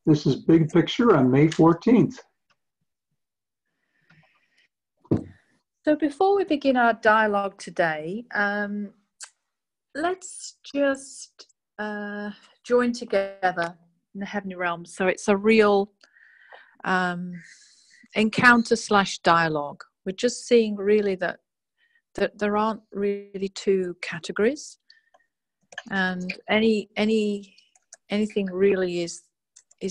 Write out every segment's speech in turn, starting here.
This is Big Picture on May 14th. So before we begin our dialogue today, let's just join together in the heavenly realms. So it's a real encounter / dialogue. We're just seeing really that there aren't really two categories, and anything really is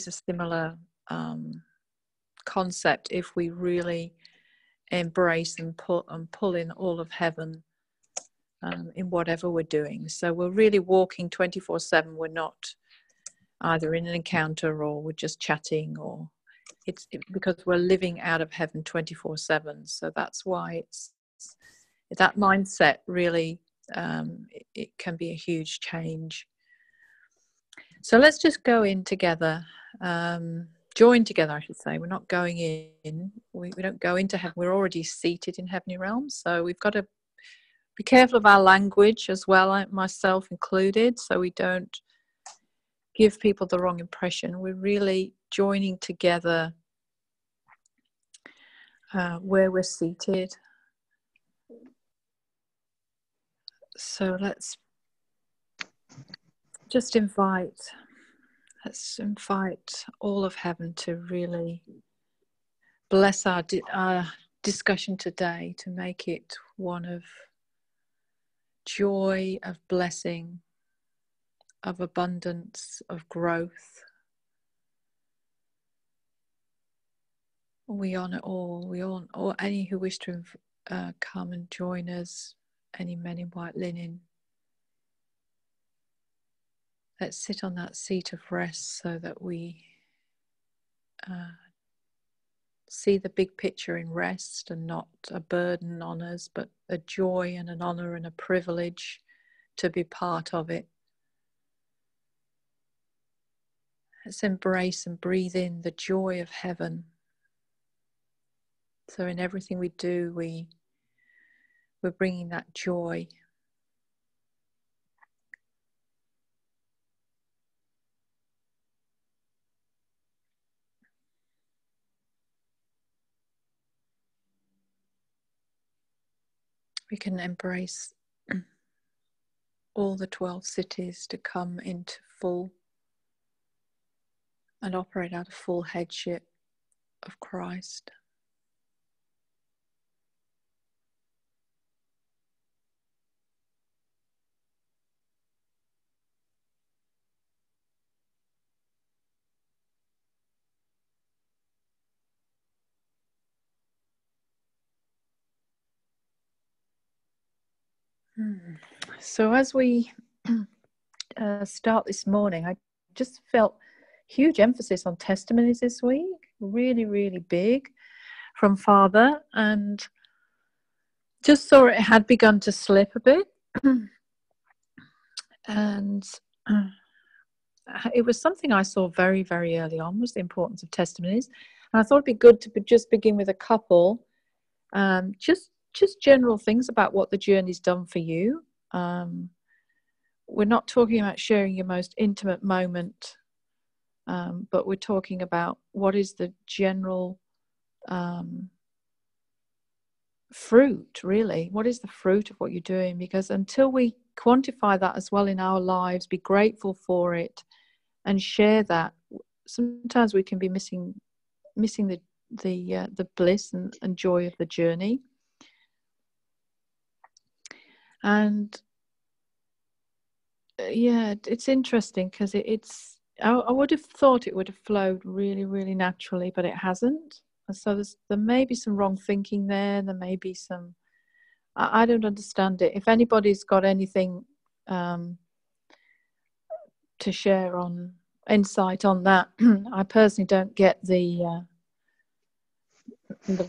a similar concept if we really embrace and pull in all of heaven in whatever we're doing. So we're really walking 24/7. We're not either in an encounter or we're just chatting, or it's because we're living out of heaven 24/7. So that's why it's that mindset really it can be a huge change. So let's just go in together, join together, I should say. We're not going in. We don't go into heaven. We're already seated in heavenly realms. So we've got to be careful of our language as well, myself included, so we don't give people the wrong impression. We're really joining together where we're seated. So let's invite all of heaven to really bless our discussion today, to make it one of joy, of blessing, of abundance, of growth. We honor all. We all, or any who wish to come and join us, any men in white linen. Let's sit on that seat of rest so that we see the big picture in rest, and not a burden on us, but a joy and an honor and a privilege to be part of it. Let's embrace and breathe in the joy of heaven. So in everything we do, we're bringing that joy. We can embrace all the 12 cities to come into full and operate out of full headship of Christ. So as we start this morning, I just felt huge emphasis on testimonies this week, really, really big from Father, and just saw it had begun to slip a bit. And it was something I saw very, very early on, was the importance of testimonies. And I thought it'd be good to just begin with a couple, just general things about what the journey's done for you. We're not talking about sharing your most intimate moment, but we're talking about what is the general fruit, really. What is the fruit of what you're doing? Because until we quantify that as well in our lives, be grateful for it and share that, sometimes we can be missing the bliss and joy of the journey. And yeah, it's interesting because I would have thought it would have flowed really, really naturally, but it hasn't. So there may be some wrong thinking there. There may be some, I don't understand it. If anybody's got anything to share on insight on that, I personally don't get the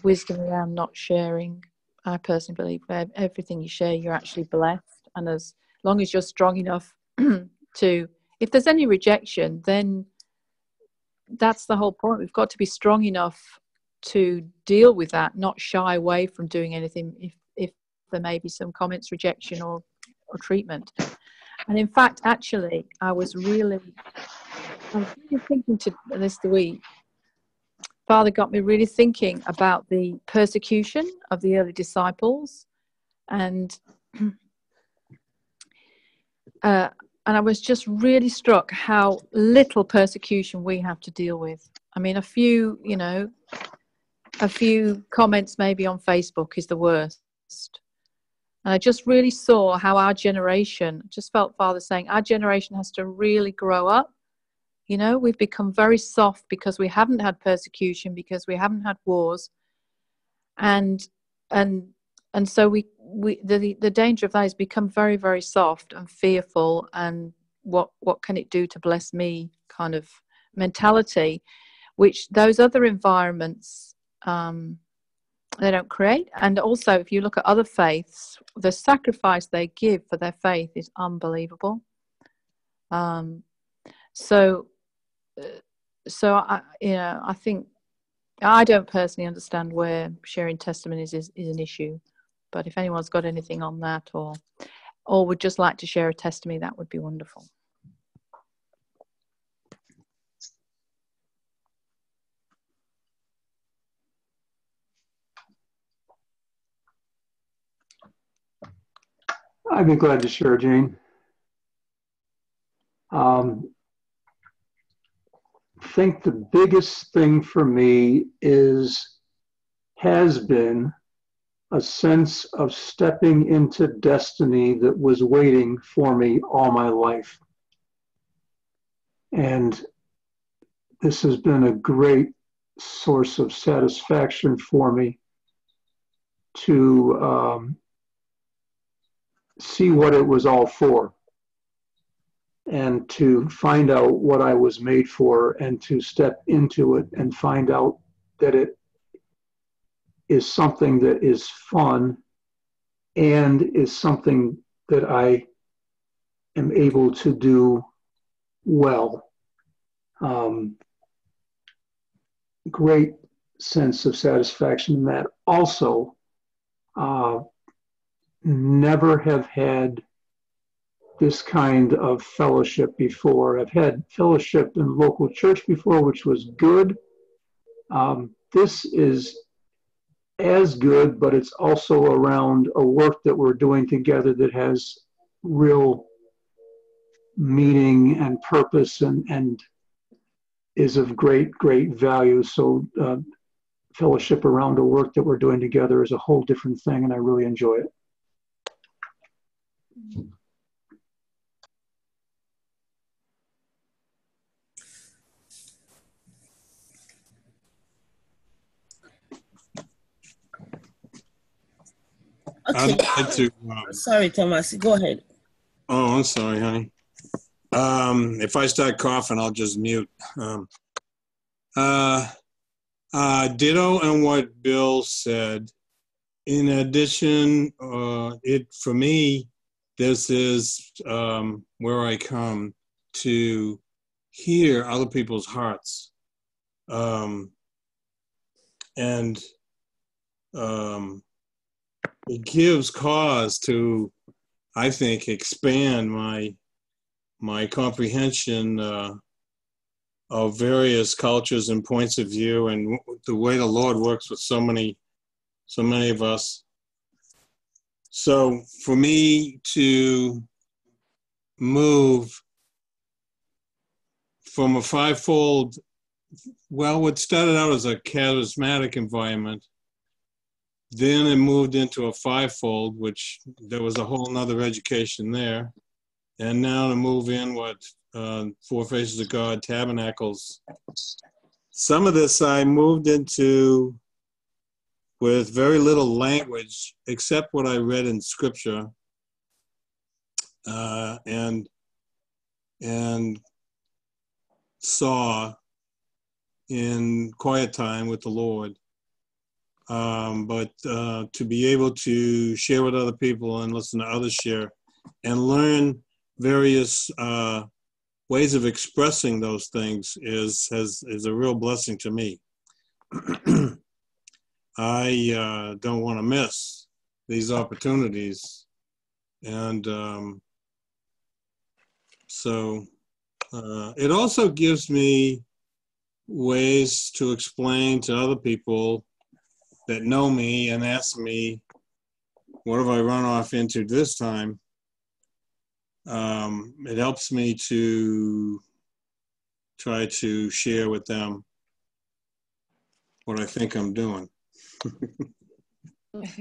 wisdom around not sharing. I personally believe that everything you share, you're actually blessed. And as long as you're strong enough to, if there's any rejection, then that's the whole point. We've got to be strong enough to deal with that, not shy away from doing anything if there may be some comments, rejection or treatment. And in fact, actually, I was really I was really thinking to this week. Father got me really thinking about the persecution of the early disciples, and I was just really struck how little persecution we have to deal with. I mean, a few comments maybe on Facebook is the worst. And I just really saw how our generation, just felt Father saying, our generation has to really grow up. You know, we've become very soft because we haven't had persecution, because we haven't had wars. And so the danger of that is become very, very soft and fearful, and what can it do to bless me kind of mentality, which those other environments they don't create. And also, if you look at other faiths, the sacrifice they give for their faith is unbelievable. So I think I don't personally understand where sharing testimonies is an issue, but if anyone's got anything on that, or would just like to share a testimony, that would be wonderful. I'd be glad to share, Jane. I think the biggest thing for me has been a sense of stepping into destiny that was waiting for me all my life. And this has been a great source of satisfaction for me to see what it was all for, and to find out what I was made for, and to step into it and find out that it is something that is fun and is something that I am able to do well. Great sense of satisfaction in that. Also, never have had this kind of fellowship before. I've had fellowship in local church before, which was good. This is as good, but it's also around a work that we're doing together that has real meaning and purpose, and is of great value. So fellowship around the work that we're doing together is a whole different thing, and I really enjoy it. Okay. I'd like to. Sorry, Thomas. Go ahead. Oh, I'm sorry, honey. If I start coughing, I'll just mute. Ditto on what Bill said. In addition, for me, this is where I come to hear other people's hearts, and it gives cause to, I think, expand my comprehension of various cultures and points of view, and the way the Lord works with so many of us. So for me to move from a fivefold, well, what started out as a charismatic environment, then it moved into a fivefold, which there was a whole nother education there. And now to move in what Four Faces of God Tabernacles. Some of this I moved into with very little language, except what I read in Scripture, and saw in quiet time with the Lord. But to be able to share with other people and listen to others share and learn various ways of expressing those things is a real blessing to me. I don't want to miss these opportunities, and so It also gives me ways to explain to other people that know me and ask me, what have I run off into this time? It helps me to try to share with them what I think I'm doing.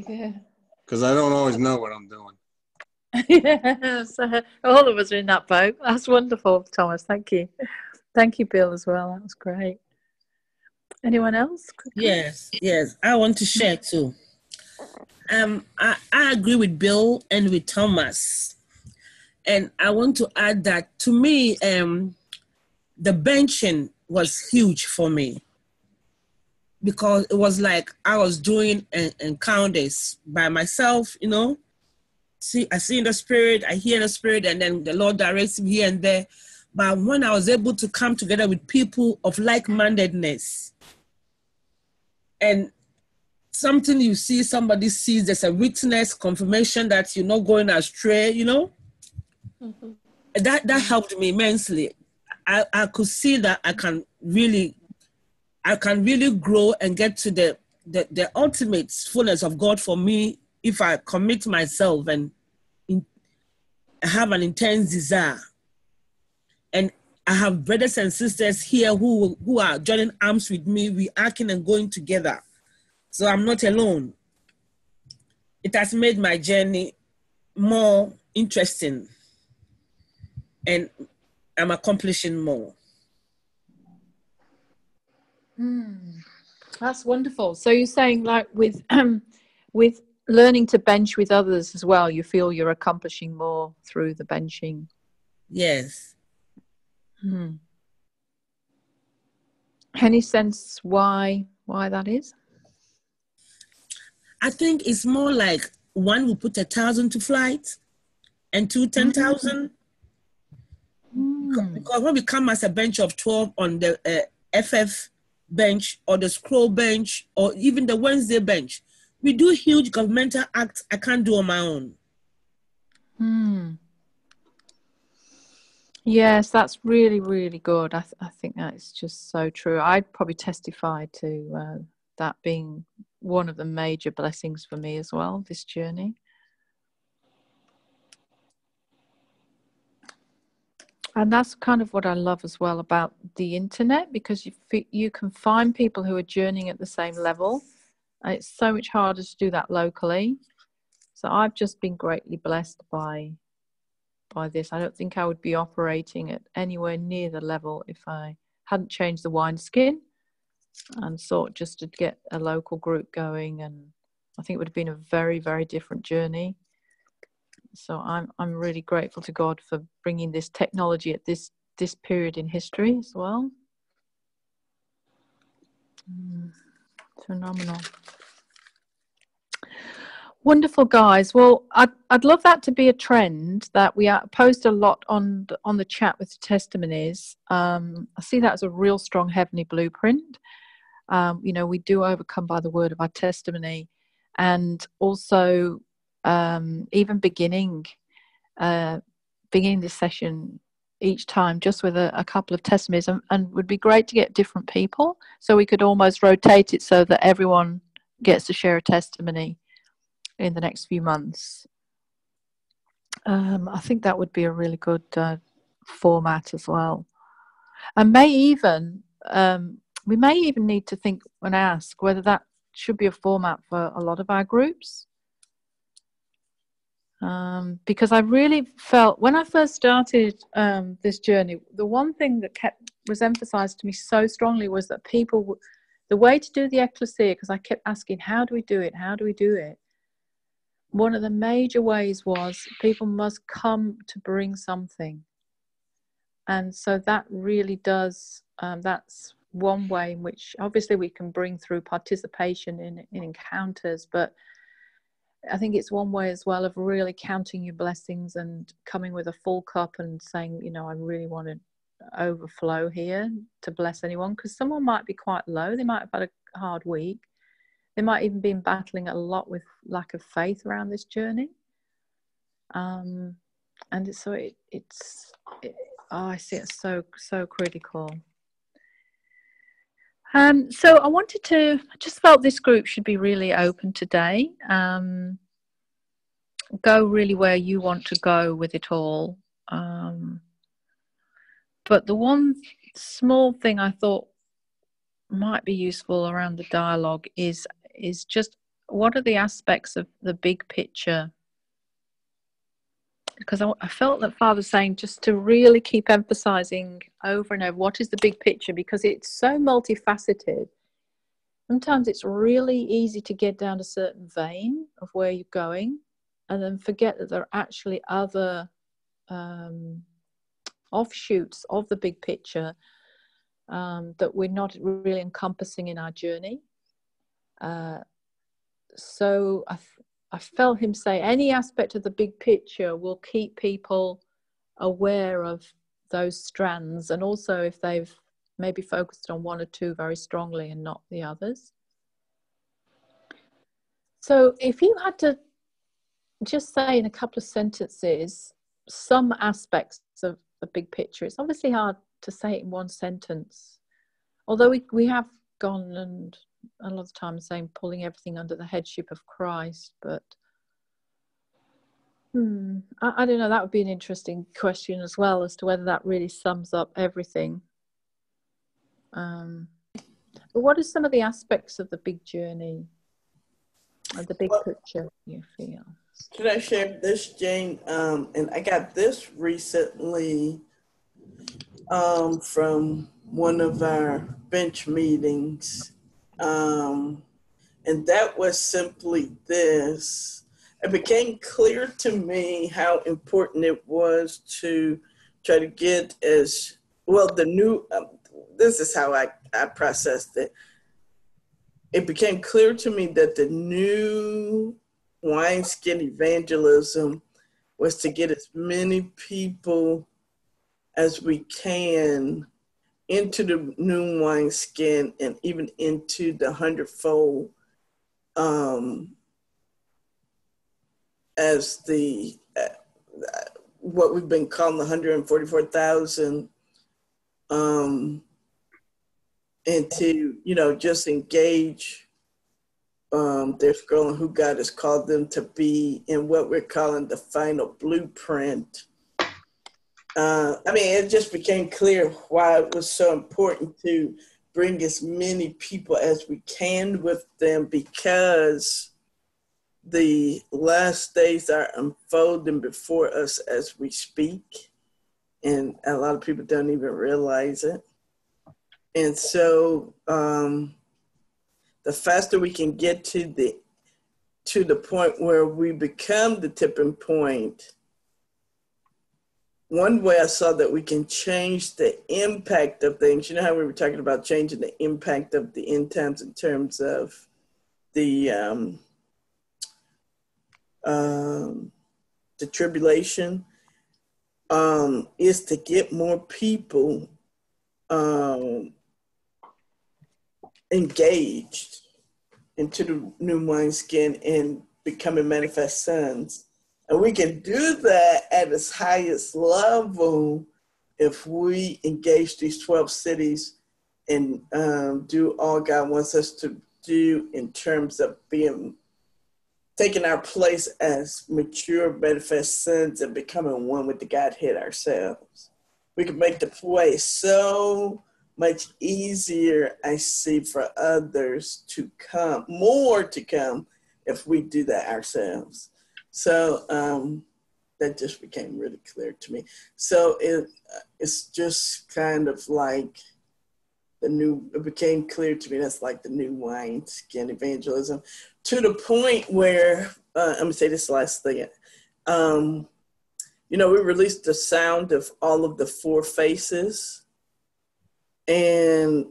Yeah. Because I don't always know what I'm doing. Yes, all of us are in that boat. That's wonderful, Thomas. Thank you. Thank you, Bill, as well. That was great. Anyone else? Yes, yes. I want to share too. I agree with Bill and with Thomas. And I want to add that to me, the benching was huge for me because it was like I was doing encounters by myself, you know. I see in the spirit, I hear in the spirit, and then the Lord directs me here and there. But when I was able to come together with people of like-mindedness, and something you see, somebody sees, there's a witness, confirmation that you're not going astray, you know, that helped me immensely. I could see that I can really grow and get to the ultimate fullness of God for me if I commit myself and have an intense desire. And I have brothers and sisters here who are joining arms with me. We acting and going together. So I'm not alone. It has made my journey more interesting and I'm accomplishing more. That's wonderful. So you're saying, like, with with learning to bench with others as well, you feel you're accomplishing more through the benching. Yes. Any sense why that is? I think it's more like one will put 1,000 to flight and two 10,000. Because when we come as a bench of 12 on the FF bench or the scroll bench or even the Wednesday bench, we do huge governmental acts I can't do on my own. Yes, that's really, really good. I think that is just so true. I'd probably testify to that being one of the major blessings for me as well, this journey. And that's kind of what I love as well about the internet, because you can find people who are journeying at the same level. And it's so much harder to do that locally. So I've just been greatly blessed by this. I don't think I would be operating at anywhere near the level if I hadn't changed the wineskin and sought just to get a local group going. And I think it would have been a very, very different journey. So I'm really grateful to God for bringing this technology at this period in history as well. Phenomenal. Wonderful, guys. Well, I'd love that to be a trend, that we post a lot on the chat with the testimonies. I see that as a real strong heavenly blueprint. You know, we do overcome by the word of our testimony, and also even beginning this session each time just with a couple of testimonies, and would be great to get different people, so we could almost rotate it so that everyone gets to share a testimony in the next few months. I think that would be a really good format as well. And we may even need to think and ask whether that should be a format for a lot of our groups. Because I really felt when I first started this journey, the one thing that was emphasized to me so strongly was that people, the way to do the ecclesia, because I kept asking, how do we do it? How do we do it? One of the major ways was people must come to bring something. And so that really does, that's one way in which obviously we can bring through participation in encounters, but I think it's one way as well of really counting your blessings and coming with a full cup and saying, you know, I really want to overflow here to bless anyone, because someone might be quite low. They might have had a hard week. They might even been battling a lot with lack of faith around this journey. And so Oh, I see. It's so critical. So I just felt this group should be really open today. Go really where you want to go with it all. But the one small thing I thought might be useful around the dialogue is just what are the aspects of the big picture? Because I felt that Father saying just to really keep emphasizing over and over what is the big picture, because it's so multifaceted. Sometimes it's really easy to get down a certain vein of where you're going and then forget that there are actually other offshoots of the big picture that we're not really encompassing in our journey. So I felt him say any aspect of the big picture will keep people aware of those strands, and also if they've maybe focused on one or two very strongly and not the others. So if you had to just say in a couple of sentences some aspects of the big picture, it's obviously hard to say it in one sentence, although we have gone and a lot of times saying pulling everything under the headship of Christ, but I don't know, that would be an interesting question as well, as to whether that really sums up everything. But what are some of the aspects of the big journey, of the big picture, you feel? Can I share this, Jane? And I got this recently from one of our bench meetings. And that was simply this. It became clear to me how important it was to try to get as well the new, this is how I processed it. It became clear to me that the new wineskin evangelism was to get as many people as we can into the new wineskin and even into the 100-fold as the what we've been calling the 144,000, and to just engage their scrolling who God has called them to be in what we're calling the final blueprint. It just became clear why it was so important to bring as many people as we can with them, because the last days are unfolding before us as we speak, and a lot of people don't even realize it. And so the faster we can get to the point where we become the tipping point, one way I saw that we can change the impact of things. You know how we were talking about changing the impact of the end times in terms of the tribulation, is to get more people engaged into the new wineskin and becoming manifest sons. And we can do that at its highest level if we engage these 12 cities and do all God wants us to do in terms of taking our place as mature, manifest sons and becoming one with the Godhead ourselves. We can make the way so much easier, I see, for others to come, more to come, if we do that ourselves. So that just became really clear to me. So it's just kind of like it became clear to me that's like the new wineskin evangelism, to the point where, I'm gonna say this last thing. We released the sound of all of the four faces. And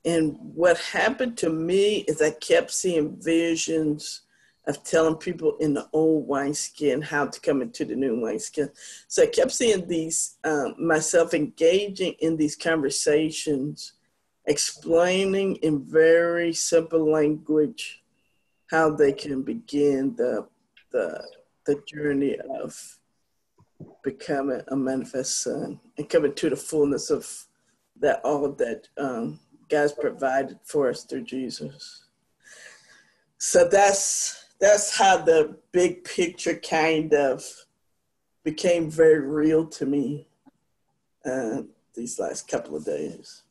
what happened to me is I kept seeing visions of telling people in the old wineskin how to come into the new wineskin. So I kept seeing these, myself engaging in these conversations, explaining in very simple language how they can begin the journey of becoming a manifest son and coming to the fullness of that all that God's provided for us through Jesus. So that's how the big picture kind of became very real to me these last couple of days.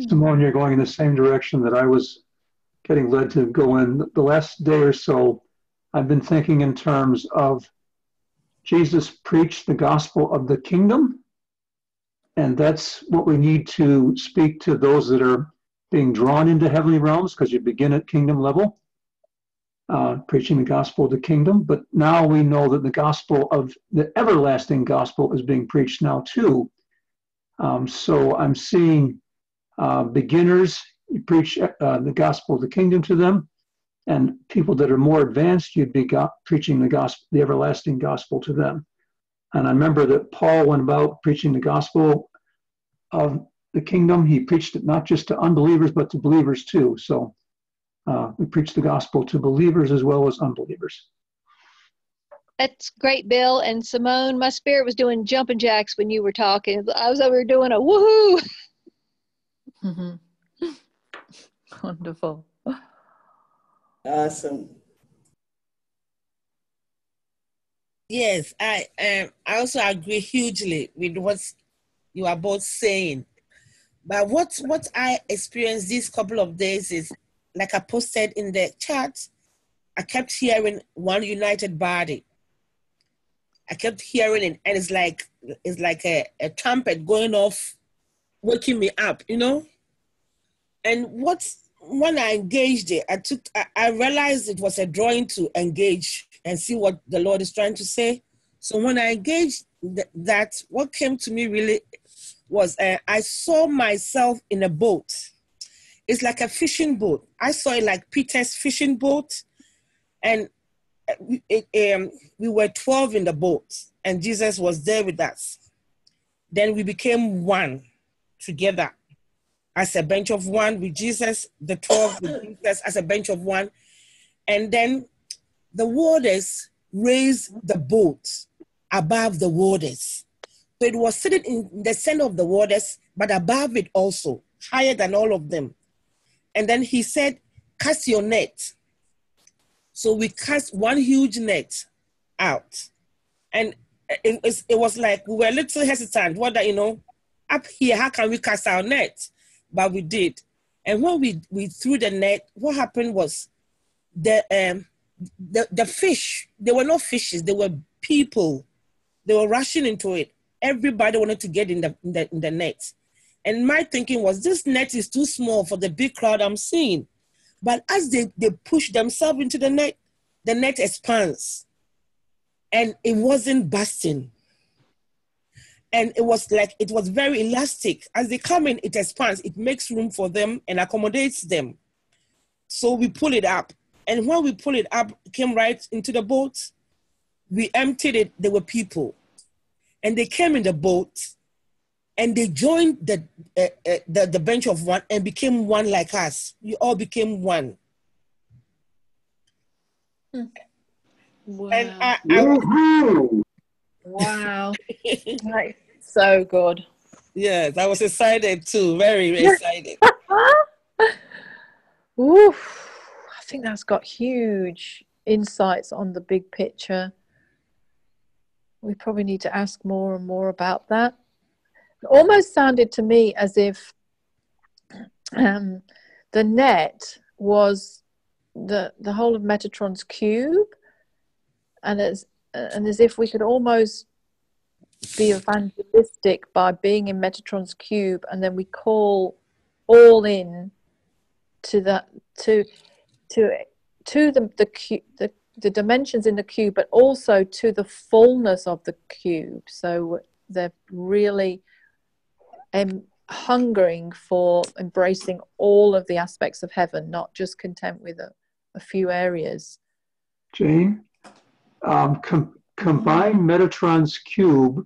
Simone, you're going in the same direction that I was getting led to go in. The last day or so, I've been thinking in terms of Jesus preached the gospel of the kingdom, and that's what we need to speak to those that are being drawn into heavenly realms, because you begin at kingdom level, preaching the gospel of the kingdom. But now we know that the gospel of the everlasting gospel is being preached now too. So I'm seeing beginners, you preach the gospel of the kingdom to them, and people that are more advanced, you'd be preaching the gospel, the everlasting gospel to them. And I remember that Paul went about preaching the gospel of the kingdom. He preached it not just to unbelievers, but to believers too. So we preach the gospel to believers as well as unbelievers. That's great, Bill. And Simone, my spirit was doing jumping jacks when you were talking. I was over here doing a woohoo. Mm-hmm. Wonderful. Awesome. Yes, I also agree hugely with what you are both saying. But what I experienced these couple of days is, like I posted in the chat, I kept hearing one united body. I kept hearing it, and it's like a trumpet going off, waking me up, you know? And when I engaged it, I realized it was a drawing to engage and see what the Lord is trying to say. So when I engaged that, what came to me really was I saw myself in a boat. It's like a fishing boat. I saw it like Peter's fishing boat, and we were 12 in the boat, and Jesus was there with us. Then we became one together as a bench of one with Jesus, the 12 with Jesus as a bench of one. And then the waters raised the boat above the waters. So it was sitting in the center of the waters, but above it also, higher than all of them. And then he said, cast your net. So we cast one huge net out. And it was like, we were a little hesitant, whether, up here, how can we cast our net? But we did. And when we threw the net, what happened was the fish, they were not fishes, they were people. They were rushing into it. Everybody wanted to get in the net. And my thinking was, this net is too small for the big crowd I'm seeing. But as they push themselves into the net expands. And it wasn't busting. And it was very elastic. As they come in, it expands. It makes room for them and accommodates them. So we pull it up. And when we pull it up, it came right into the boat. We emptied it. There were people. And they came in the boat. And they joined the bench of one and became one like us. We all became one. Wow. And wow. So good. Yes, I was excited too. Very, very excited. Oof. I think that's got huge insights on the big picture. We probably need to ask more and more about that. It almost sounded to me as if the net was the whole of Metatron's cube, and as if we could almost be evangelistic by being in Metatron's cube, and then we call all in to the dimensions in the cube, but also to the fullness of the cube. So they're really hungering for embracing all of the aspects of heaven, not just content with a few areas. Jane, combine Metatron's cube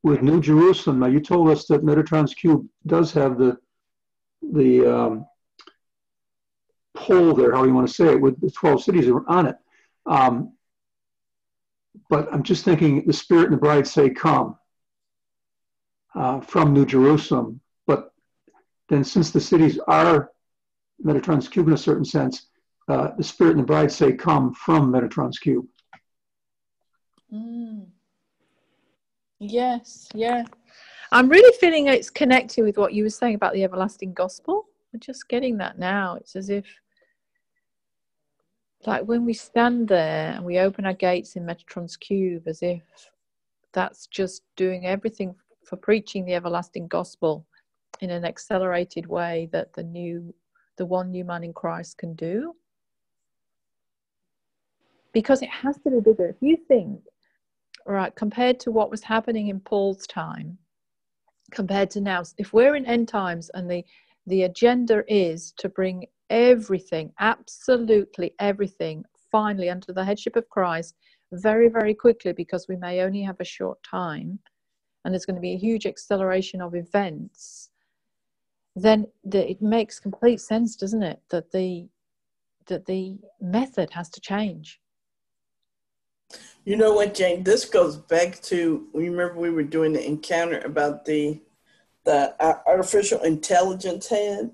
with New Jerusalem. Now, you told us that Metatron's cube does have the pole there, how you want to say it, with the 12 cities that were on it. but I'm just thinking the Spirit and the bride say, come from New Jerusalem. But then since the cities are Metatron's cube in a certain sense, the Spirit and the bride say, come from Metatron's cube. Yes, yeah. I'm really feeling it's connected with what you were saying about the everlasting gospel. We're just getting that now. It's as if, like when we stand there and we open our gates in Metatron's cube, as if that's just doing everything for preaching the everlasting gospel in an accelerated way that the one new man in Christ can do. Because it has to be bigger. If you think, right, compared to what was happening in Paul's time, compared to now, if we're in end times and the agenda is to bring everything, absolutely everything, finally under the headship of Christ very, very quickly, because we may only have a short time and there's going to be a huge acceleration of events, then it makes complete sense, doesn't it, that the method has to change. You know what, Jane? This goes back to, remember we were doing the encounter about the artificial intelligence head?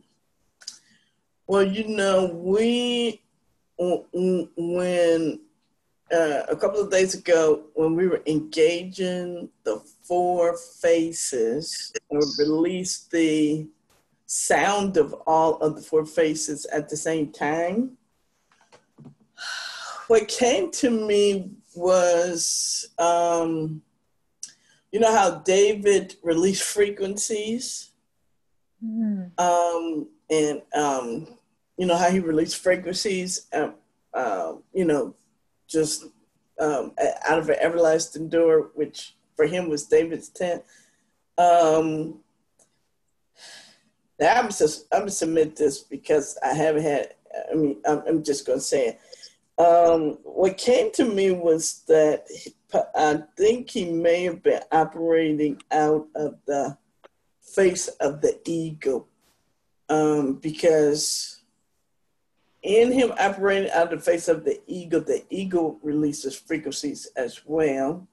Well, you know, when a couple of days ago, when we were engaging the four faces, or released the sound of all of the four faces at the same time, what came to me was, you know how David released frequencies? And you know how he released frequencies, you know, just out of an everlasting door, which for him was David's tent. I'm gonna submit this because I haven't had, I mean, I'm just gonna say it. What came to me was that I think he may have been operating out of the face of the ego, because in him operating out of the face of the ego releases frequencies as well.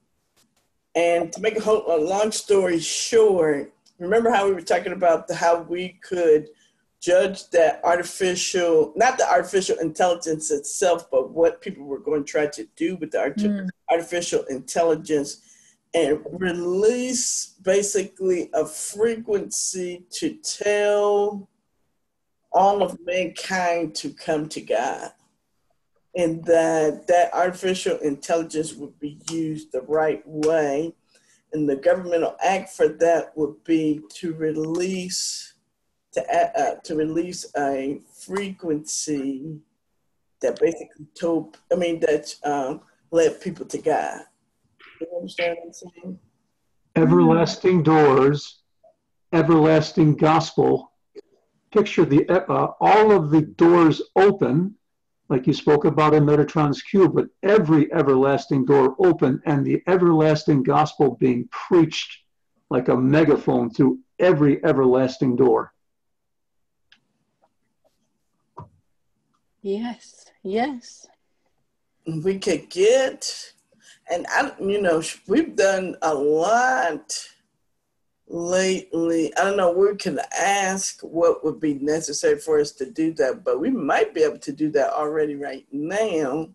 And to make a long story short, remember how we were talking about how we could judge that not the artificial intelligence itself, but what people were going to try to do with the artificial intelligence, and release basically a frequency to tell all of mankind to come to God. And that artificial intelligence would be used the right way. And the governmental act for that would be to release a frequency that basically led people to God. You understand what I'm saying? Everlasting doors, everlasting gospel. Picture all of the doors open, like you spoke about in Metatron's cube, but every everlasting door open and the everlasting gospel being preached like a megaphone through every everlasting door. Yes, yes. We could get, and we've done a lot lately. I don't know, we can ask what would be necessary for us to do that, but we might be able to do that already right now.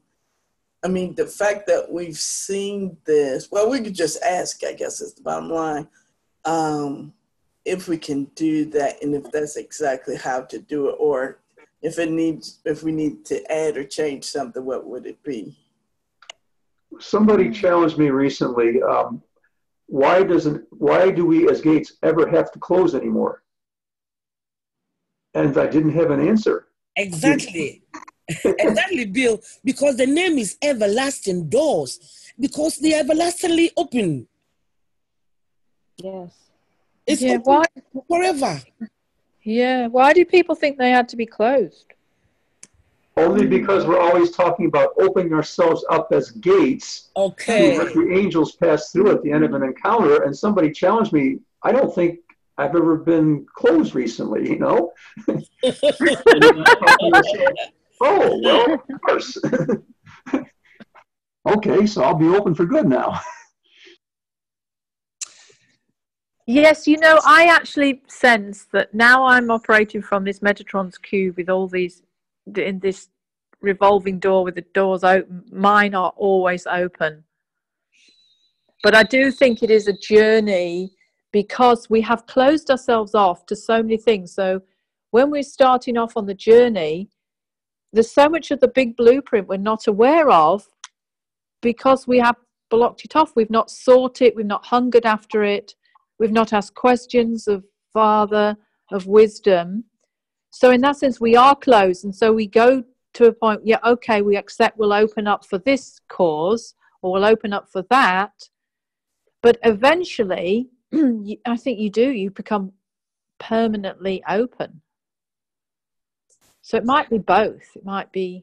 I mean, the fact that we've seen this, well, we could just ask, I guess is the bottom line, if we can do that and if that's exactly how to do it, or if we need to add or change something, what would it be? Somebody challenged me recently. Why do we as Gates ever have to close anymore? And I didn't have an answer. Exactly. Exactly, Bill. Because the name is Everlasting Doors. Because they are everlastingly open. Yes. It's open forever. Yeah. Why do people think they had to be closed? Only because we're always talking about opening ourselves up as gates. Okay. To let the angels pass through at the end of an encounter. And somebody challenged me, I don't think I've ever been closed recently, you know? Oh, well, of course. Okay, so I'll be open for good now. Yes, you know, I actually sense that now I'm operating from this Metatron's cube with all these, in this revolving door with the doors open. Mine are always open. But I do think it is a journey because we have closed ourselves off to so many things. So when we're starting off on the journey, there's so much of the big blueprint we're not aware of because we have blocked it off. We've not sought it. We've not hungered after it. We've not asked questions of Father, of wisdom. So in that sense, we are closed. And so we go to a point, yeah, okay, we accept we'll open up for this cause or we'll open up for that. But eventually, I think you become permanently open. So it might be both. It might be.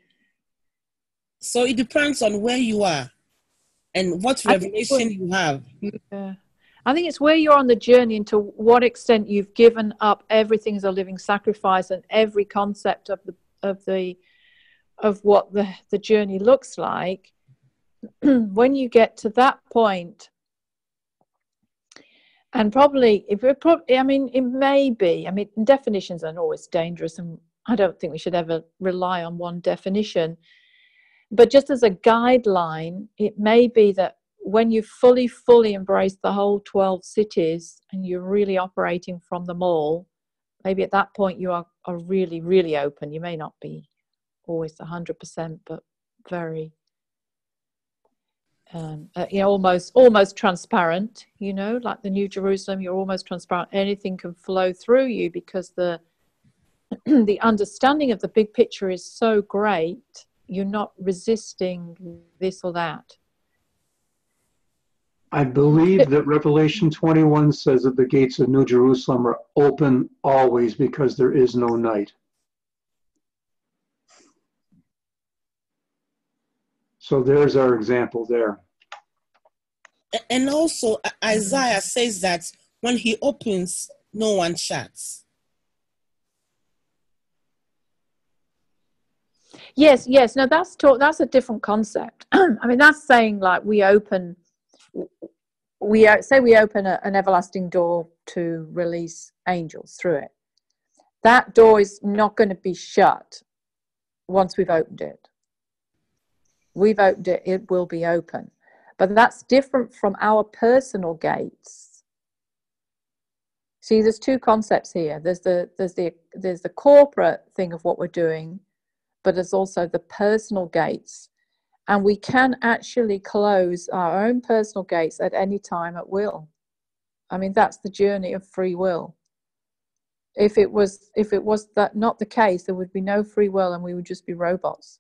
So it depends on where you are and what revelation you have. Yeah. I think it's where you're on the journey and to what extent you've given up everything as a living sacrifice and every concept of what the journey looks like. When you get to that point, and probably I mean, it may be. I mean, definitions are always dangerous, and I don't think we should ever rely on one definition. But just as a guideline, it may be that when you fully embrace the whole 12 cities and you're really operating from them all, maybe at that point you are really, really open. You may not be always 100%, but very, almost transparent, like the New Jerusalem, you're almost transparent. Anything can flow through you because the understanding of the big picture is so great. You're not resisting this or that. I believe that Revelation 21 says that the gates of New Jerusalem are open always because there is no night. So there's our example there. And also Isaiah says that when he opens, no one shuts. Yes. No, that's a different concept. I mean, that's saying like we open an everlasting door to release angels through it. That door is not going to be shut once we've opened it. We've opened it, it will be open. But that's different from our personal gates. See, there's two concepts here. There's the corporate thing of what we're doing, but there's also the personal gates. And we can actually close our own personal gates at any time at will. I mean, that's the journey of free will. If it was that not the case, there would be no free will and we would just be robots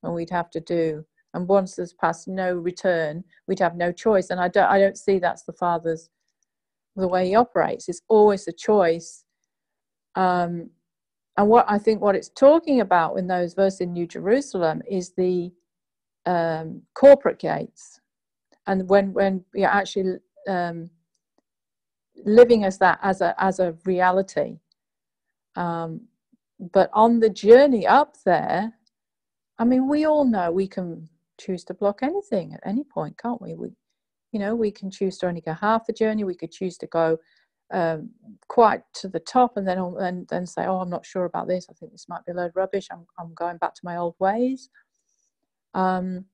and we'd have to do. And once there's past no return, we'd have no choice. And I don't see that's the way he operates. It's always a choice. And what it's talking about in those verses in New Jerusalem is the corporate gates, and when you're actually living as that as a reality. But on the journey up there, I mean, we all know we can choose to block anything at any point, can't we? We can choose to only go half the journey. We could choose to go quite to the top and then say, oh, I'm not sure about this. I think this might be a load of rubbish. I'm going back to my old ways. And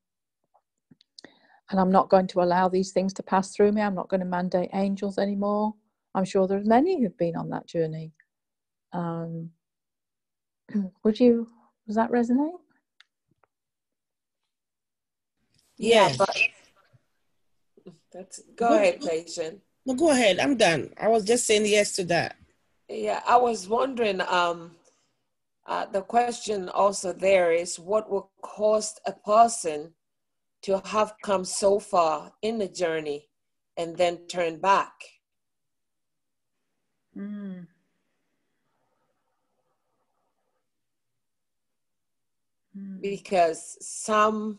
I'm not going to allow these things to pass through me. I'm not going to mandate angels anymore. I'm sure there's many who've been on that journey. Does that resonate? Yeah. Go ahead, patient. No, go ahead. I'm done. I was just saying yes to that. Yeah, I was wondering, the question also there is what will cause a person to have come so far in the journey and then turn back? Because some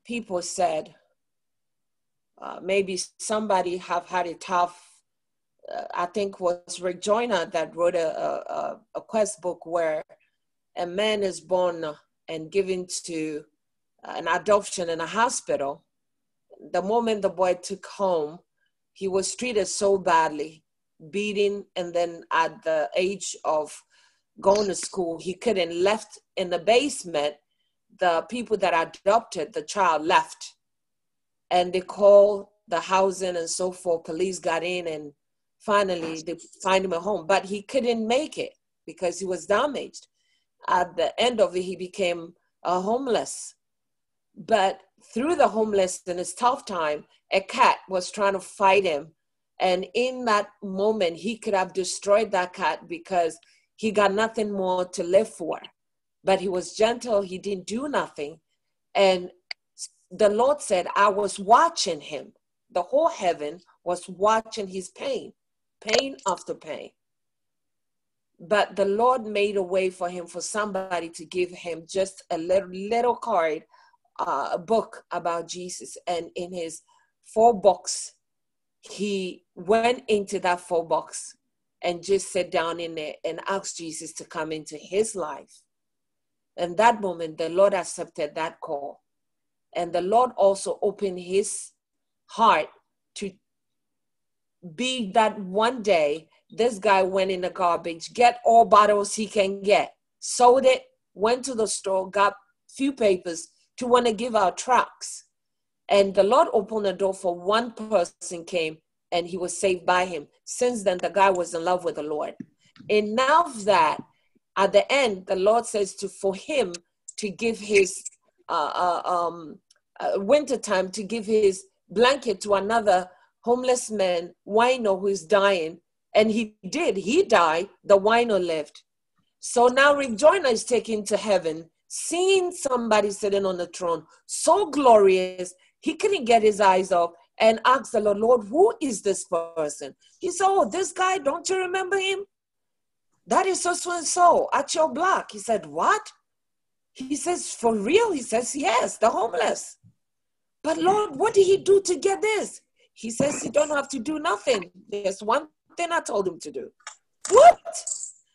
people said maybe somebody have had it tough. I think was Rick Joyner that wrote a quest book where a man is born and given to an adoption in a hospital. The moment the boy took home, he was treated so badly, beaten, and then at the age of going to school, he couldn't left in the basement. The people that adopted the child left, and they called the housing and so forth. Police got in, and finally they find him at home, but he couldn't make it because he was damaged. At the end of it, he became homeless. But through the homeless in his tough time, a cat was trying to fight him. And in that moment, he could have destroyed that cat because he got nothing more to live for. But he was gentle. He didn't do nothing. And the Lord said, I was watching him. The whole heaven was watching his pain after pain. But the Lord made a way for him, for somebody to give him just a little card, a book about Jesus. And in his 4 box, he went into that 4 box and just sat down in there and asked Jesus to come into his life. And that moment, the Lord accepted that call. And the Lord also opened his heart to be that one day this guy went in the garbage, get all bottles he can get, sold it, went to the store, got few papers to want to give out tracts. And the Lord opened the door for one person came, and he was saved by him. Since then, the guy was in love with the Lord. Enough that at the end, the Lord says for him to give his wintertime, to give his blanket to another homeless man, wino, who is dying. And he did. He died. The wino lived. So now Rick Joyner is taken to heaven, seeing somebody sitting on the throne, so glorious, he couldn't get his eyes off, and asked the Lord, Lord, who is this person? He said, oh, this guy, don't you remember him? That is so-and-so at your block. He said, what? He says, for real? He says, yes, the homeless. But Lord, what did he do to get this? He says he don't have to do nothing. There's one thing I told him to do. What?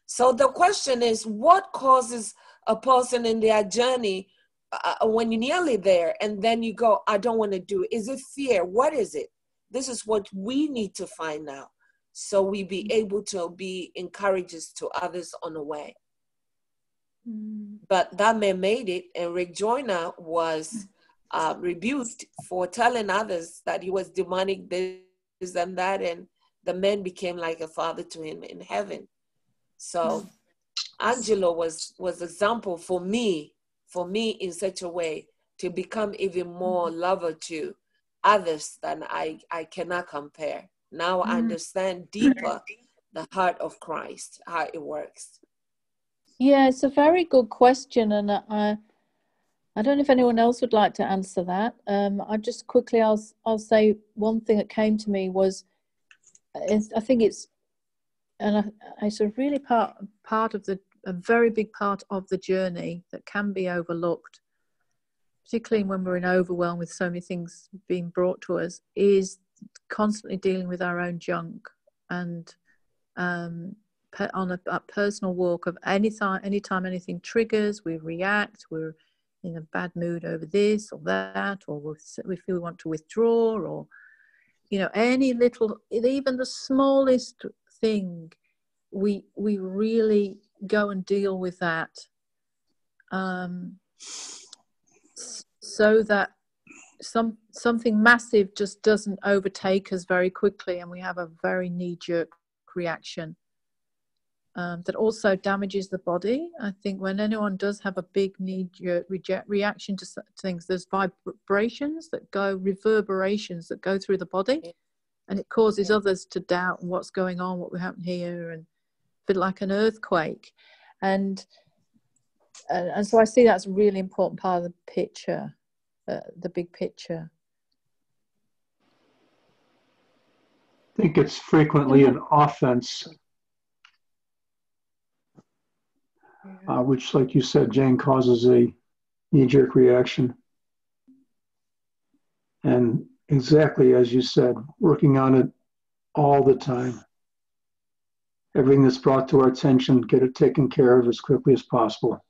So the question is, what causes a person in their journey when you're nearly there and then you go, I don't want to do it? Is it fear? What is it? This is what we need to find out, so we be able to be encouragers to others on the way. But that man made it, and Rick Joyner was rebuked for telling others that he was demonic, this and that, and the man became like a father to him in heaven. So Angelo was example for me in such a way to become even more lover to others than I cannot compare. Now I understand deeper the heart of Christ, how it works. Yeah, it's a very good question, and I don't know if anyone else would like to answer that. I just quickly, I'll say one thing that came to me was, I think it's a really part of a very big part of the journey that can be overlooked, particularly when we're in overwhelm with so many things being brought to us, is constantly dealing with our own junk. And on a personal walk of anytime anything triggers, we react, we're in a bad mood over this or that, or we feel we want to withdraw, or any little, even the smallest thing, we really go and deal with that, so that something massive just doesn't overtake us very quickly, and we have a very knee-jerk reaction that also damages the body. I think when anyone does have a big knee-jerk reaction to things, there's vibrations that go, reverberations that go through the body, and it causes others to doubt what's going on, what will happen here, and a bit like an earthquake. And so I see that's a really important part of the picture, the big picture. I think it's frequently an offense, which, like you said, Jane, causes a knee-jerk reaction. And exactly as you said, working on it all the time. Everything that's brought to our attention, get it taken care of as quickly as possible.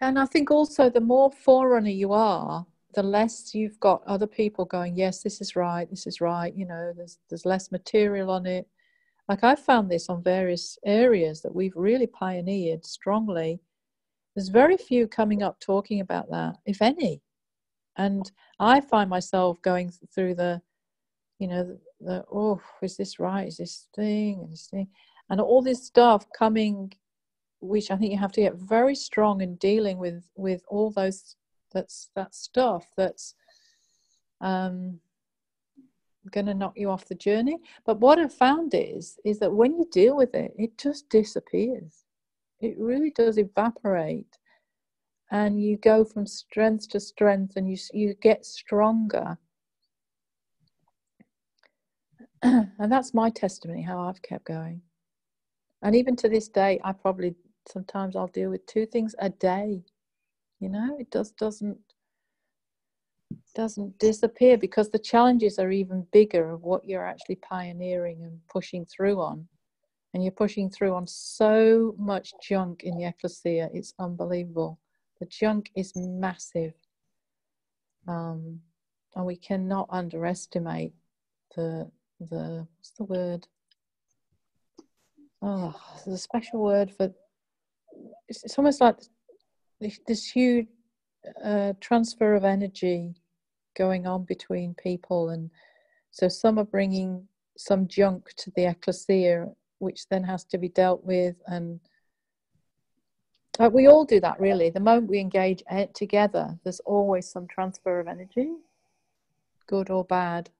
And I think also the more forerunner you are, the less you've got other people going, yes, this is right, you know, there's less material on it. Like I found this on various areas that we've really pioneered strongly. There's very few coming up talking about that, if any. And I find myself going through the, you know, oh, is this right? Is this thing? And this thing? And all this stuff coming, which I think you have to get very strong in dealing with all those, that stuff that's going to knock you off the journey. But what I've found is that when you deal with it, it just disappears. It really does evaporate. And you go from strength to strength, and you get stronger. And that's my testimony, how I've kept going. And even to this day, sometimes I'll deal with 2 things a day. You know, it doesn't disappear, because the challenges are even bigger of what you're actually pioneering and pushing through on. And you're pushing through on so much junk in the ecclesia. It's unbelievable. The junk is massive. And we cannot underestimate the what's the word? Oh, there's a special word for, it's almost like this huge transfer of energy going on between people. And so some are bringing some junk to the ecclesia, which then has to be dealt with. And we all do that, really. The moment we engage together, there's always some transfer of energy, good or bad.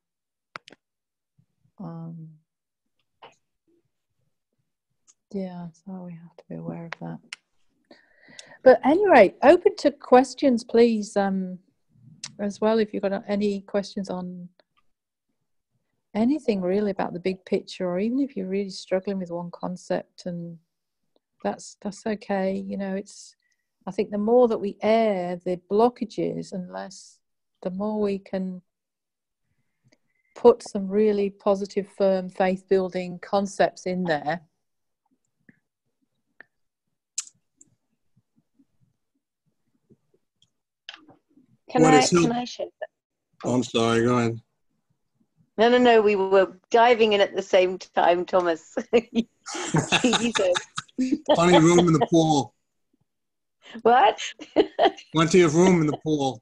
Yeah, so we have to be aware of that. But anyway, open to questions, please, as well, if you've got any questions on anything really about the big picture, or even if you're really struggling with one concept, and that's okay. You know, I think the more that we air the blockages, the more we can put some really positive, firm, faith-building concepts in there. Can I share that? Oh, I'm sorry, go ahead. No, we were diving in at the same time, Thomas. You said. Plenty of room in the pool. What? Plenty of room in the pool.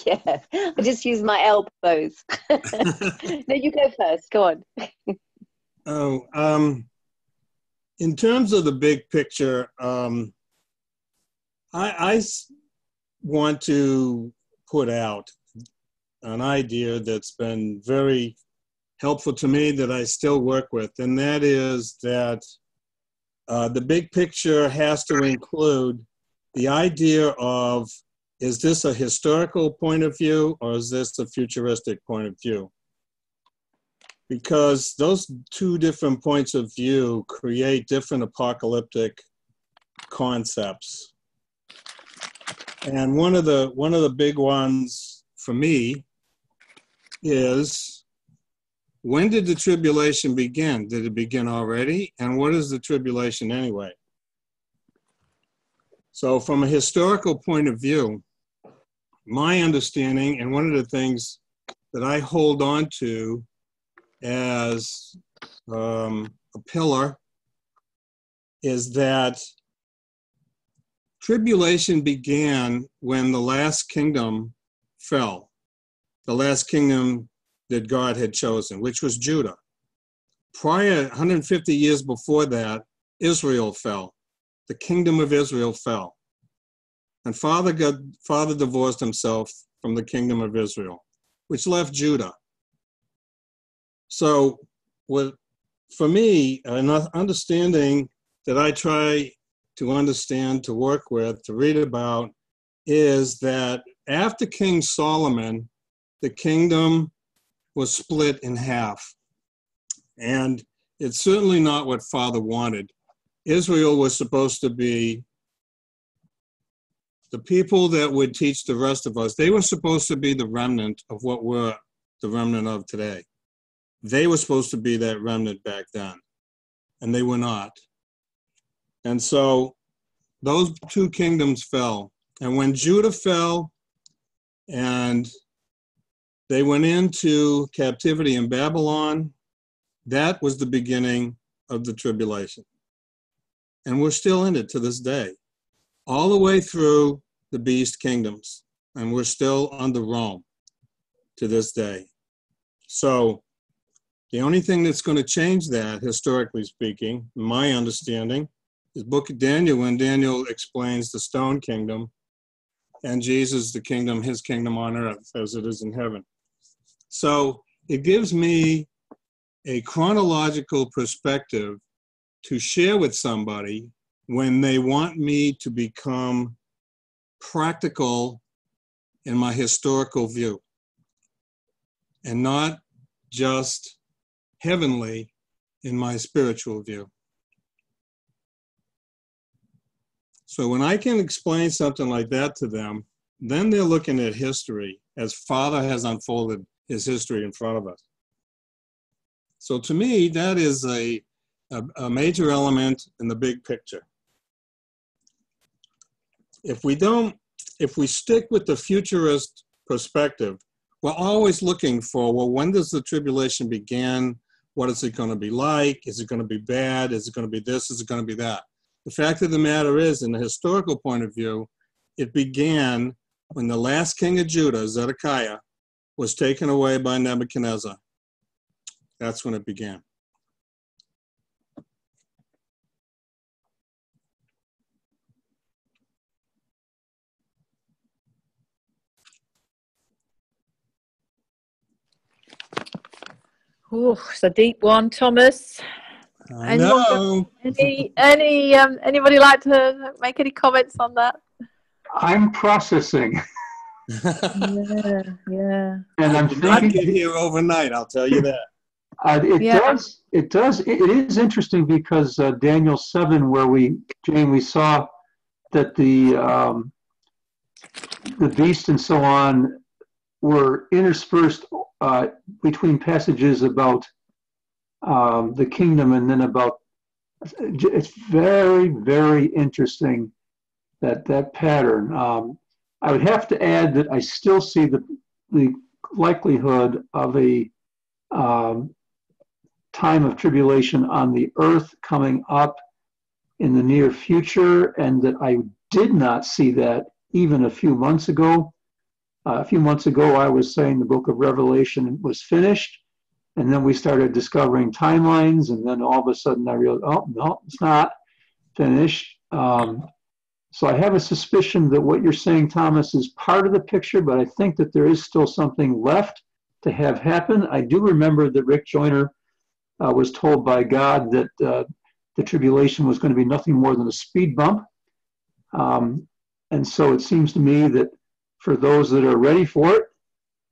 Yeah, I just use my elbows. No, you go first. Go on. In terms of the big picture, I want to put out an idea that's been very helpful to me, that I still work with, and that is that the big picture has to include the idea of, is this a historical point of view, or is this a futuristic point of view? Because those 2 different points of view create different apocalyptic concepts. And one of the big ones for me is, when did the tribulation begin? Did it begin already? And what is the tribulation anyway? So from a historical point of view, my understanding, and one of the things that I hold on to as a pillar, is that tribulation began when the last kingdom fell, the last kingdom that God had chosen, which was Judah. Prior, 150 years before that, Israel fell. The kingdom of Israel fell. And Father divorced himself from the kingdom of Israel, which left Judah. So for me, an understanding that I try to understand, to work with, to read about, is that after King Solomon, the kingdom was split in half. And it's certainly not what Father wanted. Israel was supposed to be the people that would teach the rest of us. They were supposed to be the remnant of what we're the remnant of today. They were supposed to be that remnant back then, and they were not. And so those two kingdoms fell. And when Judah fell and they went into captivity in Babylon, that was the beginning of the tribulation. And we're still in it to this day, all the way through the beast kingdoms. And we're still under Rome to this day. So the only thing that's going to change that, historically speaking, my understanding, is Book of Daniel, when Daniel explains the stone kingdom and Jesus, the kingdom, his kingdom on earth as it is in heaven. So it gives me a chronological perspective to share with somebody when they want me to become practical in my historical view and not just heavenly in my spiritual view. So when I can explain something like that to them, then they're looking at history as Father has unfolded his history in front of us. So to me, that is a major element in the big picture. If we stick with the futurist perspective, we're always looking for, well, when does the tribulation begin? What is it going to be like? Is it going to be bad? Is it going to be this? Is it going to be that? The fact of the matter is, in the historical point of view, it began when the last king of Judah, Zedekiah, was taken away by Nebuchadnezzar. That's when it began. Oh, it's a deep one, Thomas. I know. Anybody like to make any comments on that? I'm processing. Yeah. And I I'm did not thinking get here overnight, I'll tell you that. It is interesting because Daniel 7, where Jane, we saw that the beast and so on were interspersed between passages about the kingdom and then about, it's very, very interesting that pattern. I would have to add that I still see the likelihood of a time of tribulation on the earth coming up in the near future, and that I did not see that even a few months ago. A few months ago, I was saying the book of Revelation was finished, and then we started discovering timelines, and then all of a sudden I realized, oh, no, it's not finished. So I have a suspicion that what you're saying, Thomas, is part of the picture, but I think that there is still something left to have happen. I do remember that Rick Joyner was told by God that the tribulation was going to be nothing more than a speed bump. And so it seems to me that for those that are ready for it,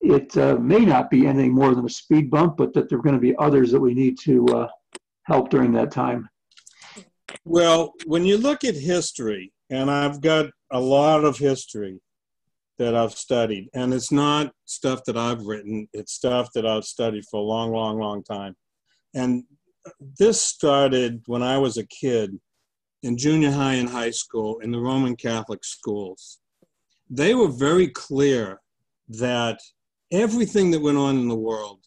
it may not be anything more than a speed bump, but that there are going to be others that we need to help during that time. Well, when you look at history, and I've got a lot of history that I've studied, and it's not stuff that I've written, it's stuff that I've studied for a long, long, long time. And this started when I was a kid in junior high and high school in the Roman Catholic schools. They were very clear that everything that went on in the world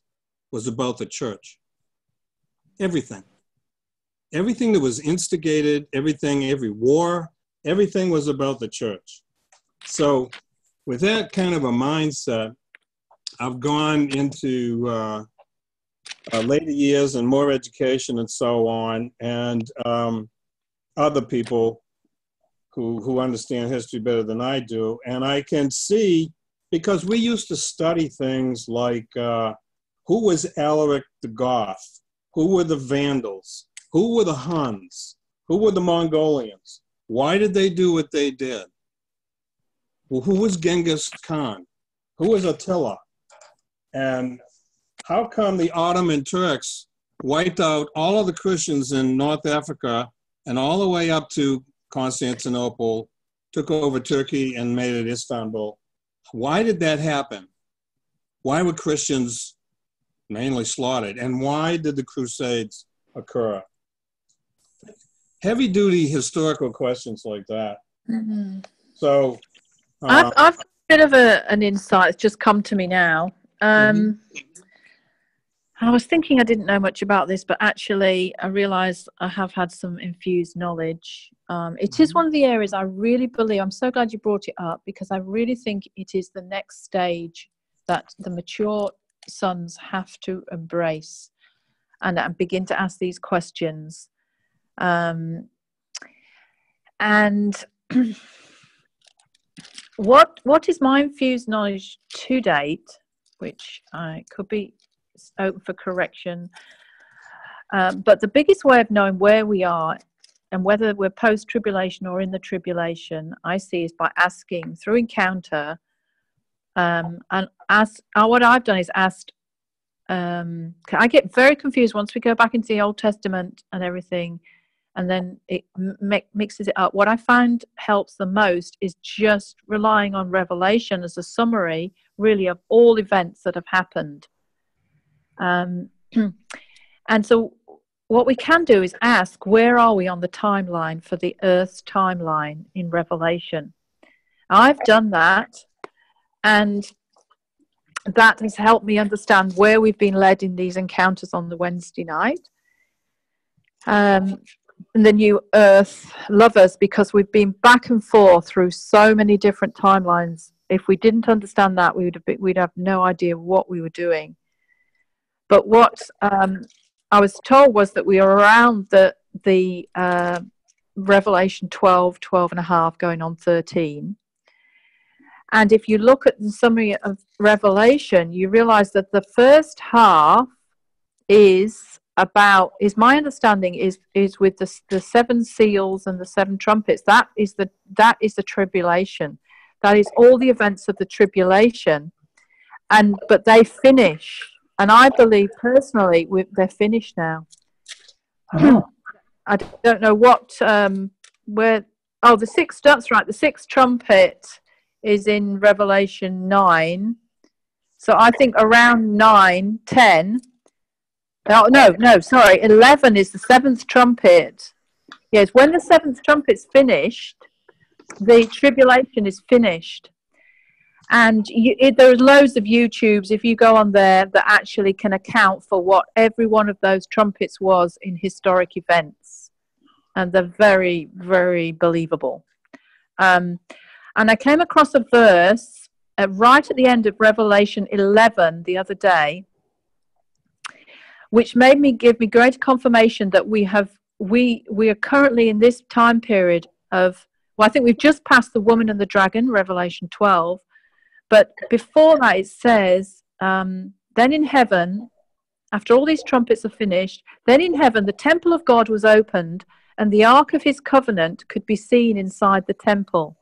was about the church. Everything. Everything that was instigated, every war, everything was about the church. So with that kind of a mindset, I've gone into later years and more education and so on, and other people who understand history better than I do. And I can see, because we used to study things like who was Alaric the Goth? Who were the Vandals? Who were the Huns? Who were the Mongolians? Why did they do what they did? Well, who was Genghis Khan? Who was Attila? And how come the Ottoman Turks wiped out all of the Christians in North Africa and all the way up to Constantinople, took over Turkey and made it Istanbul? Why did that happen? Why were Christians mainly slaughtered? And why did the Crusades occur? heavy duty historical questions like that. Mhm. So I've got a bit of an insight. It's just come to me now. I was thinking I didn't know much about this, but actually I realised I have had some infused knowledge. It is one of the areas I really believe. I'm so glad you brought it up, because I really think it is the next stage that the mature sons have to embrace and begin to ask these questions. And what is my infused knowledge to date, which I could be open for correction, but the biggest way of knowing where we are and whether we're post-tribulation or in the tribulation, I see, is by asking through encounter. And what I've done is asked. I get very confused once we go back into the Old Testament and everything, and then it mixes it up. What I find helps the most is just relying on Revelation as a summary, really, of all events that have happened. And so what we can do is ask, where are we on the timeline for the Earth's timeline in Revelation? I've done that, and that has helped me understand where we've been led in these encounters on the Wednesday night. And the new Earth lovers, because we've been back and forth through so many different timelines. If we didn't understand that, we'd have no idea what we were doing. But what I was told was that we are around the Revelation 12 and a half, going on 13. And if you look at the summary of Revelation, you realize that the first half is my understanding is with the seven seals and the seven trumpets. That is the tribulation. That is all the events of the tribulation. But they finish. And I believe personally they're finished now. I don't know what the sixth. That's right. The sixth trumpet is in Revelation 9. So I think around 9, 10. Oh, no, sorry. 11 is the seventh trumpet. Yes, when the seventh trumpet's finished, the tribulation is finished. And there's loads of YouTubes, if you go on there, that actually can account for what every one of those trumpets was in historic events. And they're very, very believable. And I came across a verse right at the end of Revelation 11 the other day, which give me great confirmation that we are currently in this time period of, I think we've just passed the woman and the dragon, Revelation 12. But before that, it says, then in heaven, after all these trumpets are finished, then in heaven the temple of God was opened, and the ark of his covenant could be seen inside the temple.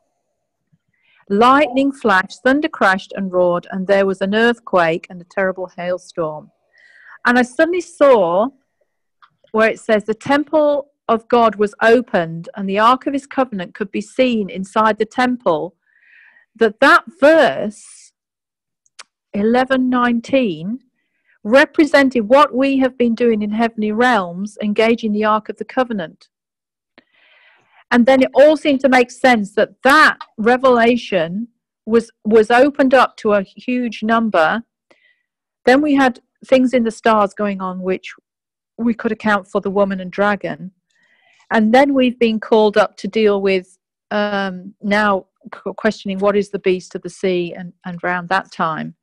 Lightning flashed, thunder crashed and roared, and there was an earthquake and a terrible hailstorm. And I suddenly saw where it says the temple of God was opened, and the ark of his covenant could be seen inside the temple. That verse 11:19 represented what we have been doing in heavenly realms, engaging the Ark of the Covenant. And then it all seemed to make sense that revelation was opened up to a huge number. Then we had things in the stars going on, which we could account for the woman and dragon. And then we've been called up to deal with now questioning what is the beast of the sea, and around that time.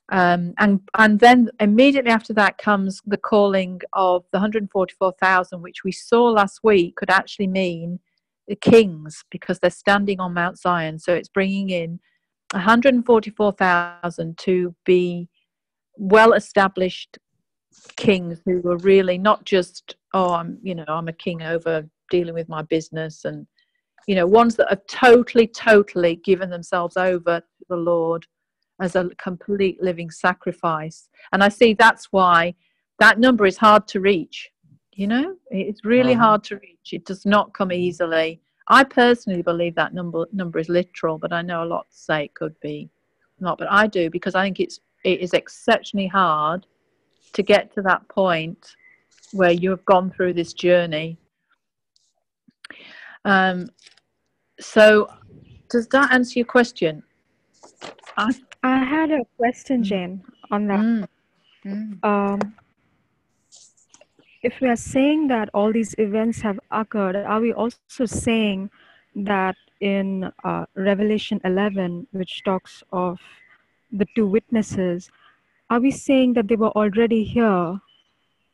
And then immediately after that comes the calling of the 144,000, which we saw last week could actually mean the kings, because they're standing on Mount Zion. So it's bringing in 144,000 to be well-established kings who were really not just, I'm a king over dealing with my business, and ones that have totally given themselves over to the Lord as a complete living sacrifice. And I see that's why that number is hard to reach. It's really hard to reach. It does not come easily. I personally believe that number is literal, but I know a lot say it could be not. But I do, because I think it is exceptionally hard to get to that point where you have gone through this journey. So does that answer your question? I had a question, Jane, on that. If we are saying that all these events have occurred, are we also saying that in Revelation 11, which talks of the two witnesses, are we saying that they were already here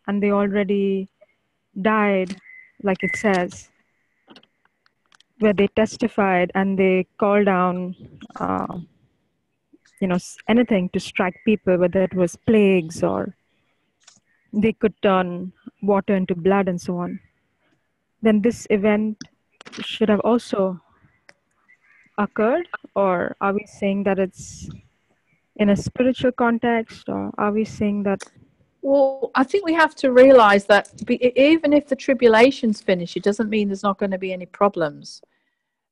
and they already died, like it says, where they testified and they called down, anything to strike people, whether it was plagues or they could turn water into blood and so on? Then this event should have also occurred, or are we saying that it's in a spiritual context, or are we saying that? Well, I think we have to realize that even if the tribulation's finished, it doesn't mean there's not going to be any problems,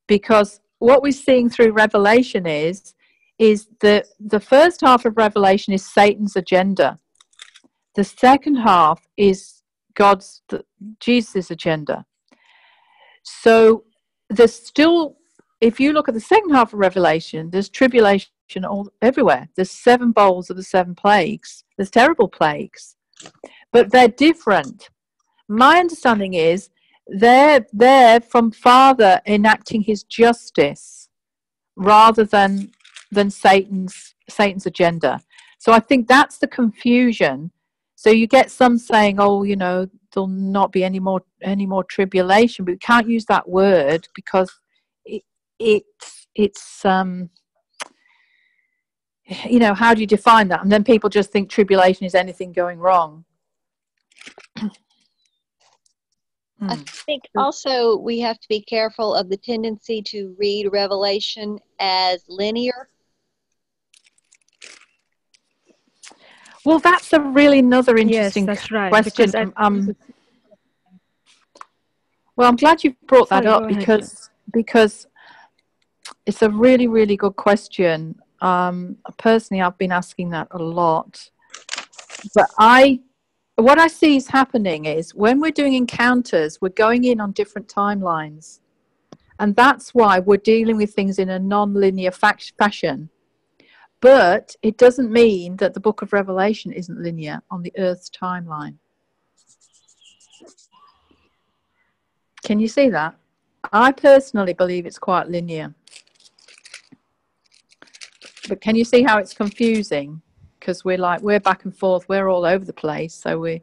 because what we're seeing through Revelation is the first half of Revelation is Satan's agenda. The second half is Jesus' agenda. So there's still, if you look at the second half of Revelation, there's tribulation everywhere. There's 7 bowls of the 7 plagues. There's terrible plagues, but they're different. My understanding is they're from Father enacting his justice rather than Satan's agenda. So I think that's the confusion. So you get some saying, oh, there'll not be any more tribulation, but we can't use that word because it's how do you define that? And then people just think tribulation is anything going wrong. I think also we have to be careful of the tendency to read Revelation as linear. Well, that's a really another interesting that's right, question. Well, I'm glad you brought that up because it's a really, really good question. Personally, I've been asking that a lot. But what I see is happening is when we're doing encounters, we're going in on different timelines. And that's why we're dealing with things in a non-linear fashion. But it doesn't mean that the book of Revelation isn't linear on the Earth's timeline. Can you see that? I personally believe it's quite linear. But can you see how it's confusing? Because we're back and forth, we're all over the place. So we.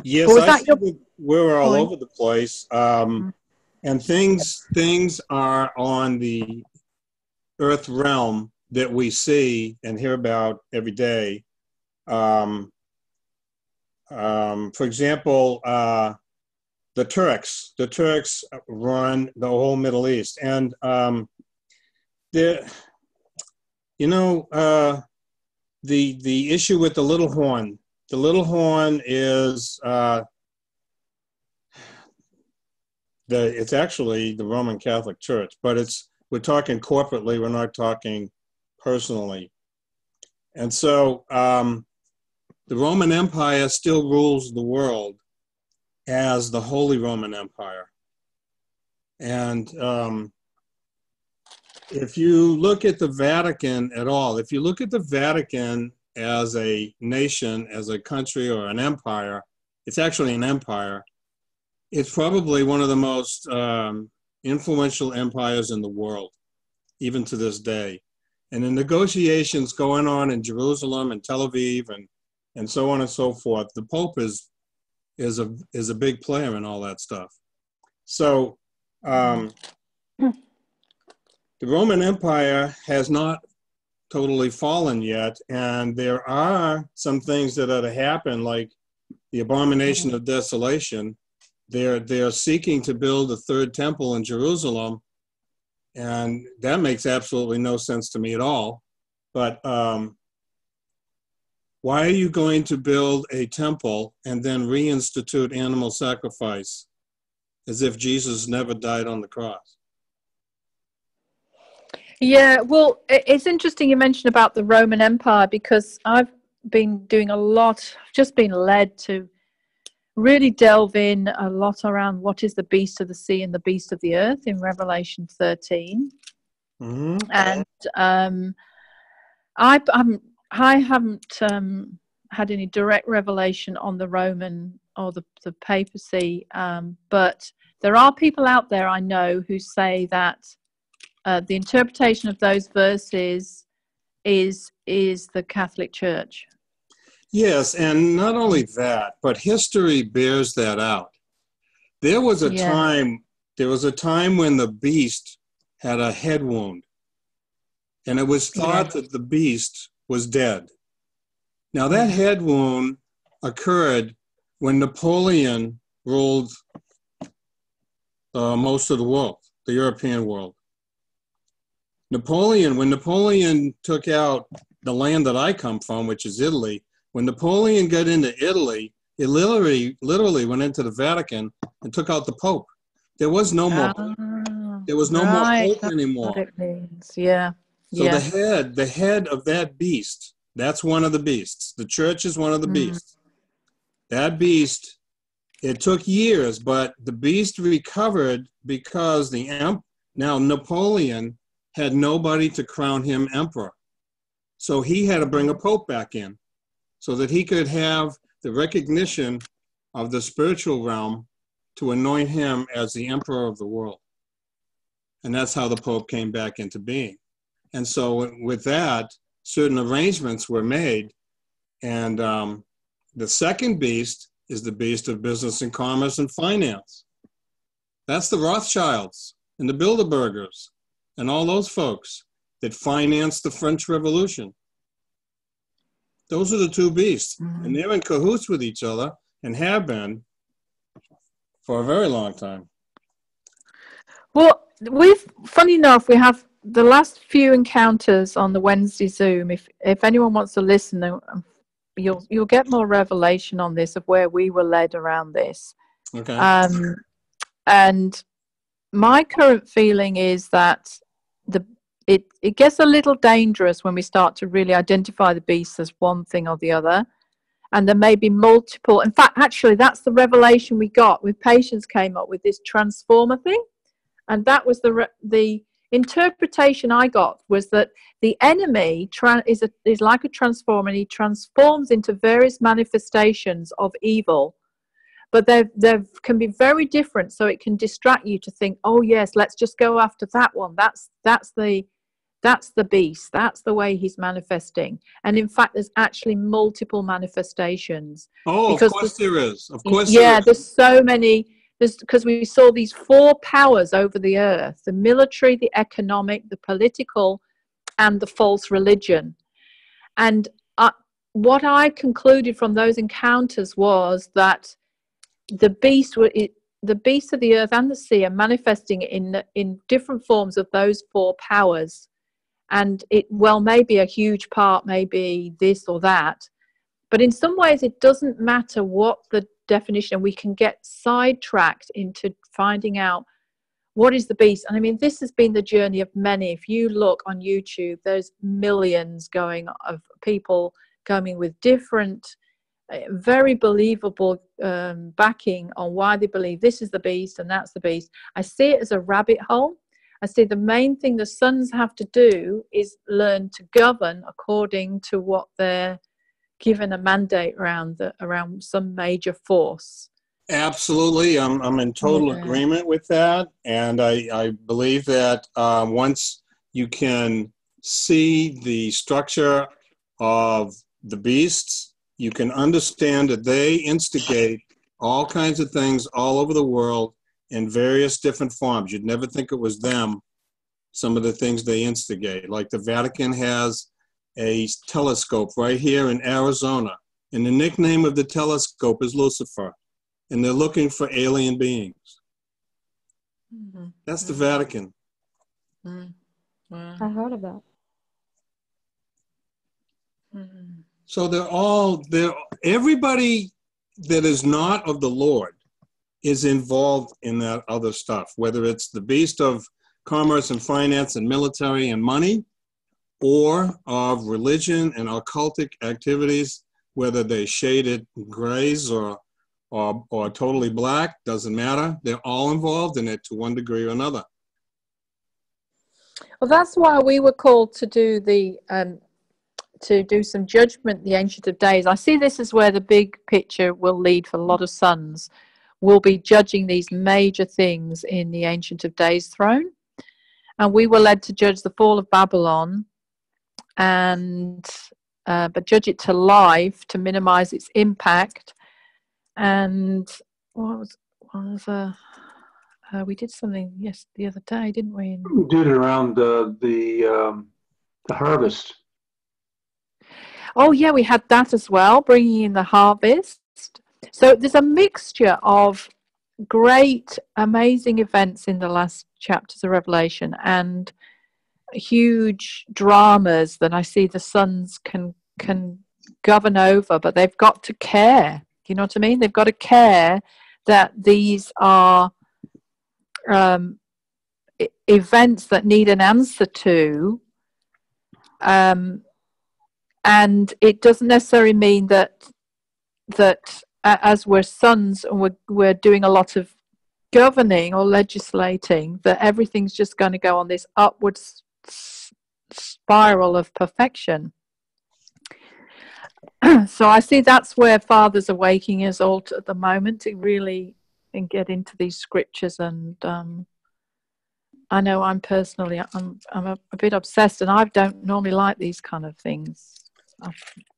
Yes, I think we're all over the place, and things are on the Earth realm that we see and hear about every day. For example, the Turks run the whole Middle East, and the issue with the little horn. The little horn is it's actually the Roman Catholic Church, but we're talking corporately. We're not talking personally. And so the Roman Empire still rules the world as the Holy Roman Empire. And if you look at the Vatican at all, if you look at the Vatican as a nation, as a country or an empire, it's actually an empire. It's probably one of the most influential empires in the world, even to this day. And the negotiations going on in Jerusalem and Tel Aviv and so on and so forth, the Pope is a big player in all that stuff. So the Roman Empire has not totally fallen yet, and there are some things that are to happen, like the abomination of desolation. They're seeking to build a third temple in Jerusalem, and that makes absolutely no sense to me at all. But why are you going to build a temple and then reinstitute animal sacrifice as if Jesus never died on the cross? Yeah, well, it's interesting you mentioned about the Roman Empire, because I've been doing just been led to really delve in a lot around what is the beast of the sea and the beast of the earth in Revelation 13. Mm-hmm. And I haven't had any direct revelation on the Roman or the papacy, but there are people out there I know who say that the interpretation of those verses is the Catholic Church. Yes, and not only that, but history bears that out. There was a time when the beast had a head wound, and it was thought that the beast was dead. Now that head wound occurred when Napoleon ruled most of the world, the European world. When Napoleon took out the land that I come from, which is Italy, when Napoleon got into Italy, he literally went into the Vatican and took out the Pope. There was no more Pope. There was no more Pope anymore. What it means. Yeah. So the head of that beast, that's one of the beasts. The church is one of the beasts. That beast, it took years, but the beast recovered because now Napoleon had nobody to crown him emperor. So he had to bring a pope back in so that he could have the recognition of the spiritual realm to anoint him as the emperor of the world. And that's how the pope came back into being. And so with that, certain arrangements were made. And the second beast is the beast of business and commerce and finance. That's the Rothschilds and the Bilderbergers and all those folks that financed the French Revolution. Those are the two beasts. And they're in cahoots with each other and have been for a very long time. Well, funny enough, we have the last few encounters on the Wednesday Zoom. If anyone wants to listen, you'll get more revelation on this of where we were led around this. Okay. And my current feeling is that it gets a little dangerous when we start to really identify the beast as one thing or the other. And there may be multiple. In fact, actually, that's the revelation we got with Patience came up with this transformer thing. And that was the interpretation I got, was that the enemy is like a transformer, and he transforms into various manifestations of evil. But they can be very different, so it can distract you to think, oh yes, let's just go after that one. That's the beast. That's the way he's manifesting. And in fact, there's actually multiple manifestations. Oh, of course there is. Of course there is. Yeah, there's so many. Because we saw these four powers over the earth: the military, the economic, the political, and the false religion. And what I concluded from those encounters was that the beast of the earth and the sea are manifesting in different forms of those four powers. And it may be a huge part, maybe this or that. But in some ways, it doesn't matter what the definition, and we can get sidetracked into finding out what is the beast. And I mean, this has been the journey of many. If you look on YouTube, there's millions of people coming with different, very believable backing on why they believe this is the beast and that's the beast. I see it as a rabbit hole. I see the main thing the sons have to do is learn to govern according to what they're given a mandate around some major force. Absolutely. I'm in total agreement with that. And I believe that once you can see the structure of the beasts, you can understand that they instigate all kinds of things all over the world in various different forms. You'd never think it was them, some of the things they instigate. Like the Vatican has a telescope right here in Arizona, and the nickname of the telescope is Lucifer, and they're looking for alien beings. That's the Vatican. I heard of that. So everybody that is not of the Lord is involved in that other stuff, whether it's the beast of commerce and finance and military and money, or of religion and occultic activities, whether they shade it grays or or totally black, doesn't matter. They're all involved in it to one degree or another. Well, that's why we were called to do some judgment, the Ancient of Days. I see this as where the big picture will lead for a lot of sons. We'll be judging these major things in the Ancient of Days throne. And we were led to judge the fall of Babylon, and but judge it to life to minimize its impact. And we did something the other day, didn't we? We did it around the harvest. Oh yeah, we had that as well, bringing in the harvest. So there's a mixture of great, amazing events in the last chapters of Revelation and huge dramas that I see the sons can govern over, but they've got to care. You know what I mean? They've got to care that these are events that need an answer to, and it doesn't necessarily mean that as we're sons and we're doing a lot of governing or legislating, that everything's just going to go on this upward spiral of perfection. So I see that's where Father's awakening us all at the moment, to really get into these scriptures. And I know I'm a bit obsessed, and I don't normally like these kind of things.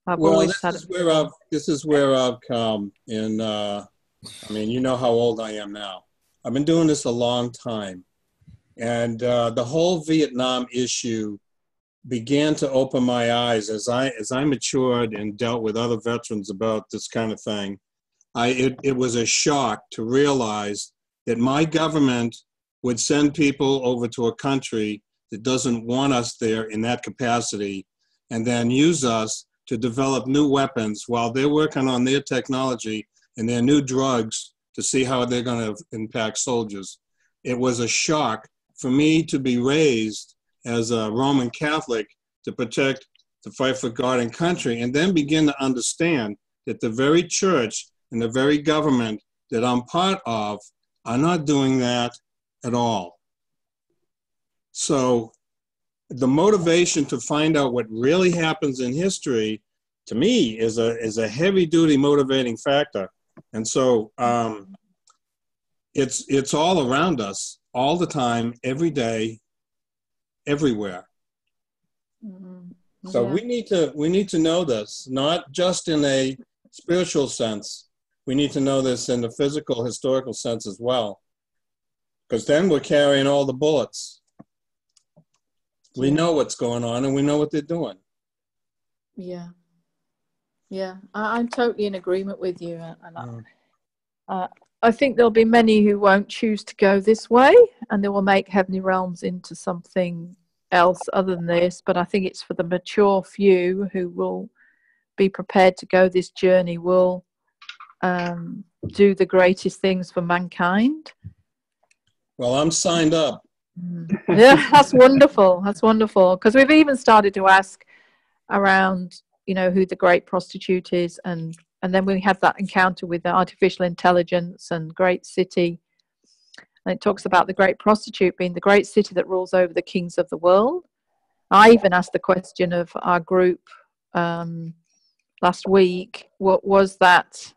I've always had this is where I've come in. I mean, you know how old I am now. I've been doing this a long time, and the whole Vietnam issue began to open my eyes as I matured and dealt with other veterans about this kind of thing. It was a shock to realize that my government would send people over to a country that doesn't want us there in that capacity, and then use us to develop new weapons while they're working on their technology and their new drugs to see how they're going to impact soldiers. It was a shock for me to be raised as a Roman Catholic to protect, to fight for God and country, and then begin to understand that the very church and the very government that I'm part of are not doing that at all. So the motivation to find out what really happens in history, to me, is a heavy-duty motivating factor. And so it's all around us, all the time, every day, everywhere. Mm-hmm. So we need to know this, not just in a spiritual sense. We need to know this in the physical, historical sense as well, because then we're carrying all the bullets. We know what's going on, and we know what they're doing. Yeah, I'm totally in agreement with you, and I think there'll be many who won't choose to go this way, and they will make Heavenly Realms into something else other than this. But I think it's for the mature few who will be prepared to go this journey, will do the greatest things for mankind. Well, I'm signed up. Yeah, that's wonderful. That's wonderful, because we've even started to ask around, who the great prostitute is, and then we had that encounter with the artificial intelligence and great city, and it talks about the great prostitute being the great city that rules over the kings of the world. I even asked the question of our group last week, what was that,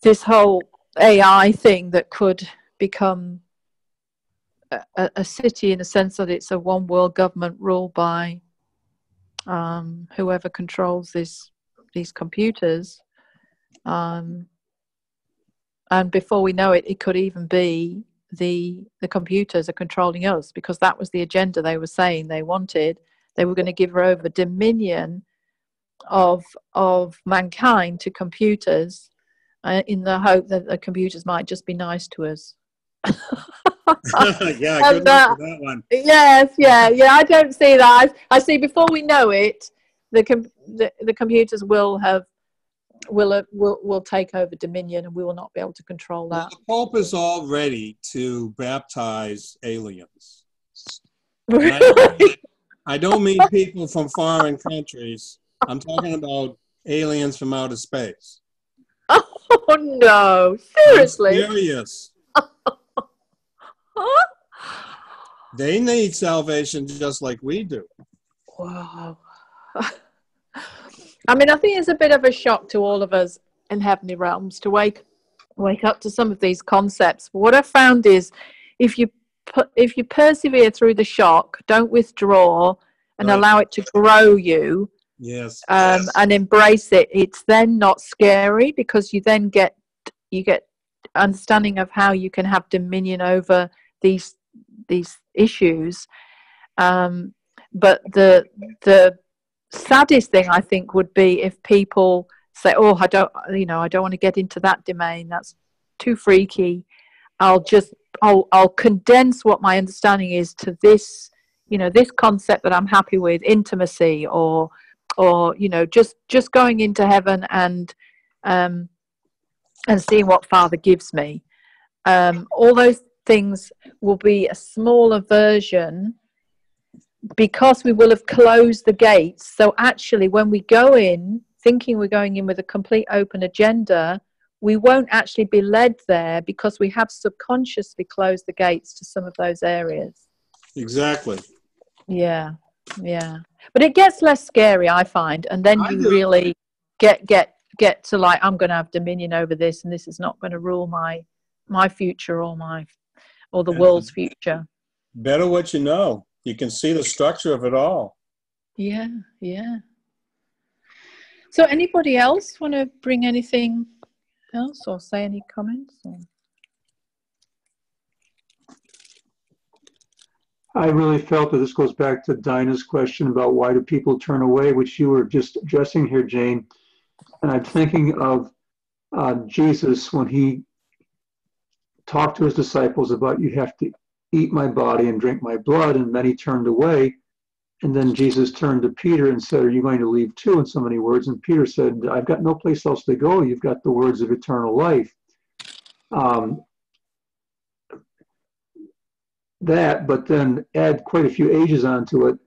this whole AI thing that could become a city, in a sense that it's a one world government ruled by whoever controls these computers, and before we know it, it could even be the computers are controlling us, because that was the agenda they were saying they wanted. They were going to give over dominion of mankind to computers, in the hope that the computers might just be nice to us. Yeah, good luck with that one. Yes, yeah. I don't see that. I see before we know it, the computers will take over dominion, and we will not be able to control that. Well, the Pope is all ready to baptize aliens. I don't mean people from foreign countries. I'm talking about aliens from outer space. Oh no, I'm seriously? serious. They need salvation just like we do. Wow. I mean, I think it's a bit of a shock to all of us in heavenly realms to wake up to some of these concepts. But what I found is, if you persevere through the shock, don't withdraw, and Right. allow it to grow you, Yes. and embrace it, it's then not scary, because you then get understanding of how you can have dominion over these issues. But the saddest thing, I think, would be if people say, "Oh, I don't want to get into that domain. That's too freaky. I'll condense what my understanding is to this, this concept that I'm happy with, intimacy, or just going into heaven and seeing what Father gives me." All those things will be a smaller version, because we will have closed the gates. So actually, when we go in thinking we're going in with a complete open agenda, we won't actually be led there, because we have subconsciously closed the gates to some of those areas. Exactly. Yeah. But it gets less scary, I find, and then you really get to, like, I'm going to have dominion over this, and this is not going to rule my future or the world's future. Better what you know. You can see the structure of it all. Yeah. So anybody else want to bring anything else or say any comments? I really felt that this goes back to Dinah's question about why do people turn away, which you were just addressing here, Jane. And I'm thinking of Jesus when he talked to his disciples about, you have to eat my body and drink my blood, and many turned away. And then Jesus turned to Peter and said, are you going to leave too, in so many words? And Peter said, I've got no place else to go. You've got the words of eternal life. But then add quite a few ages onto it.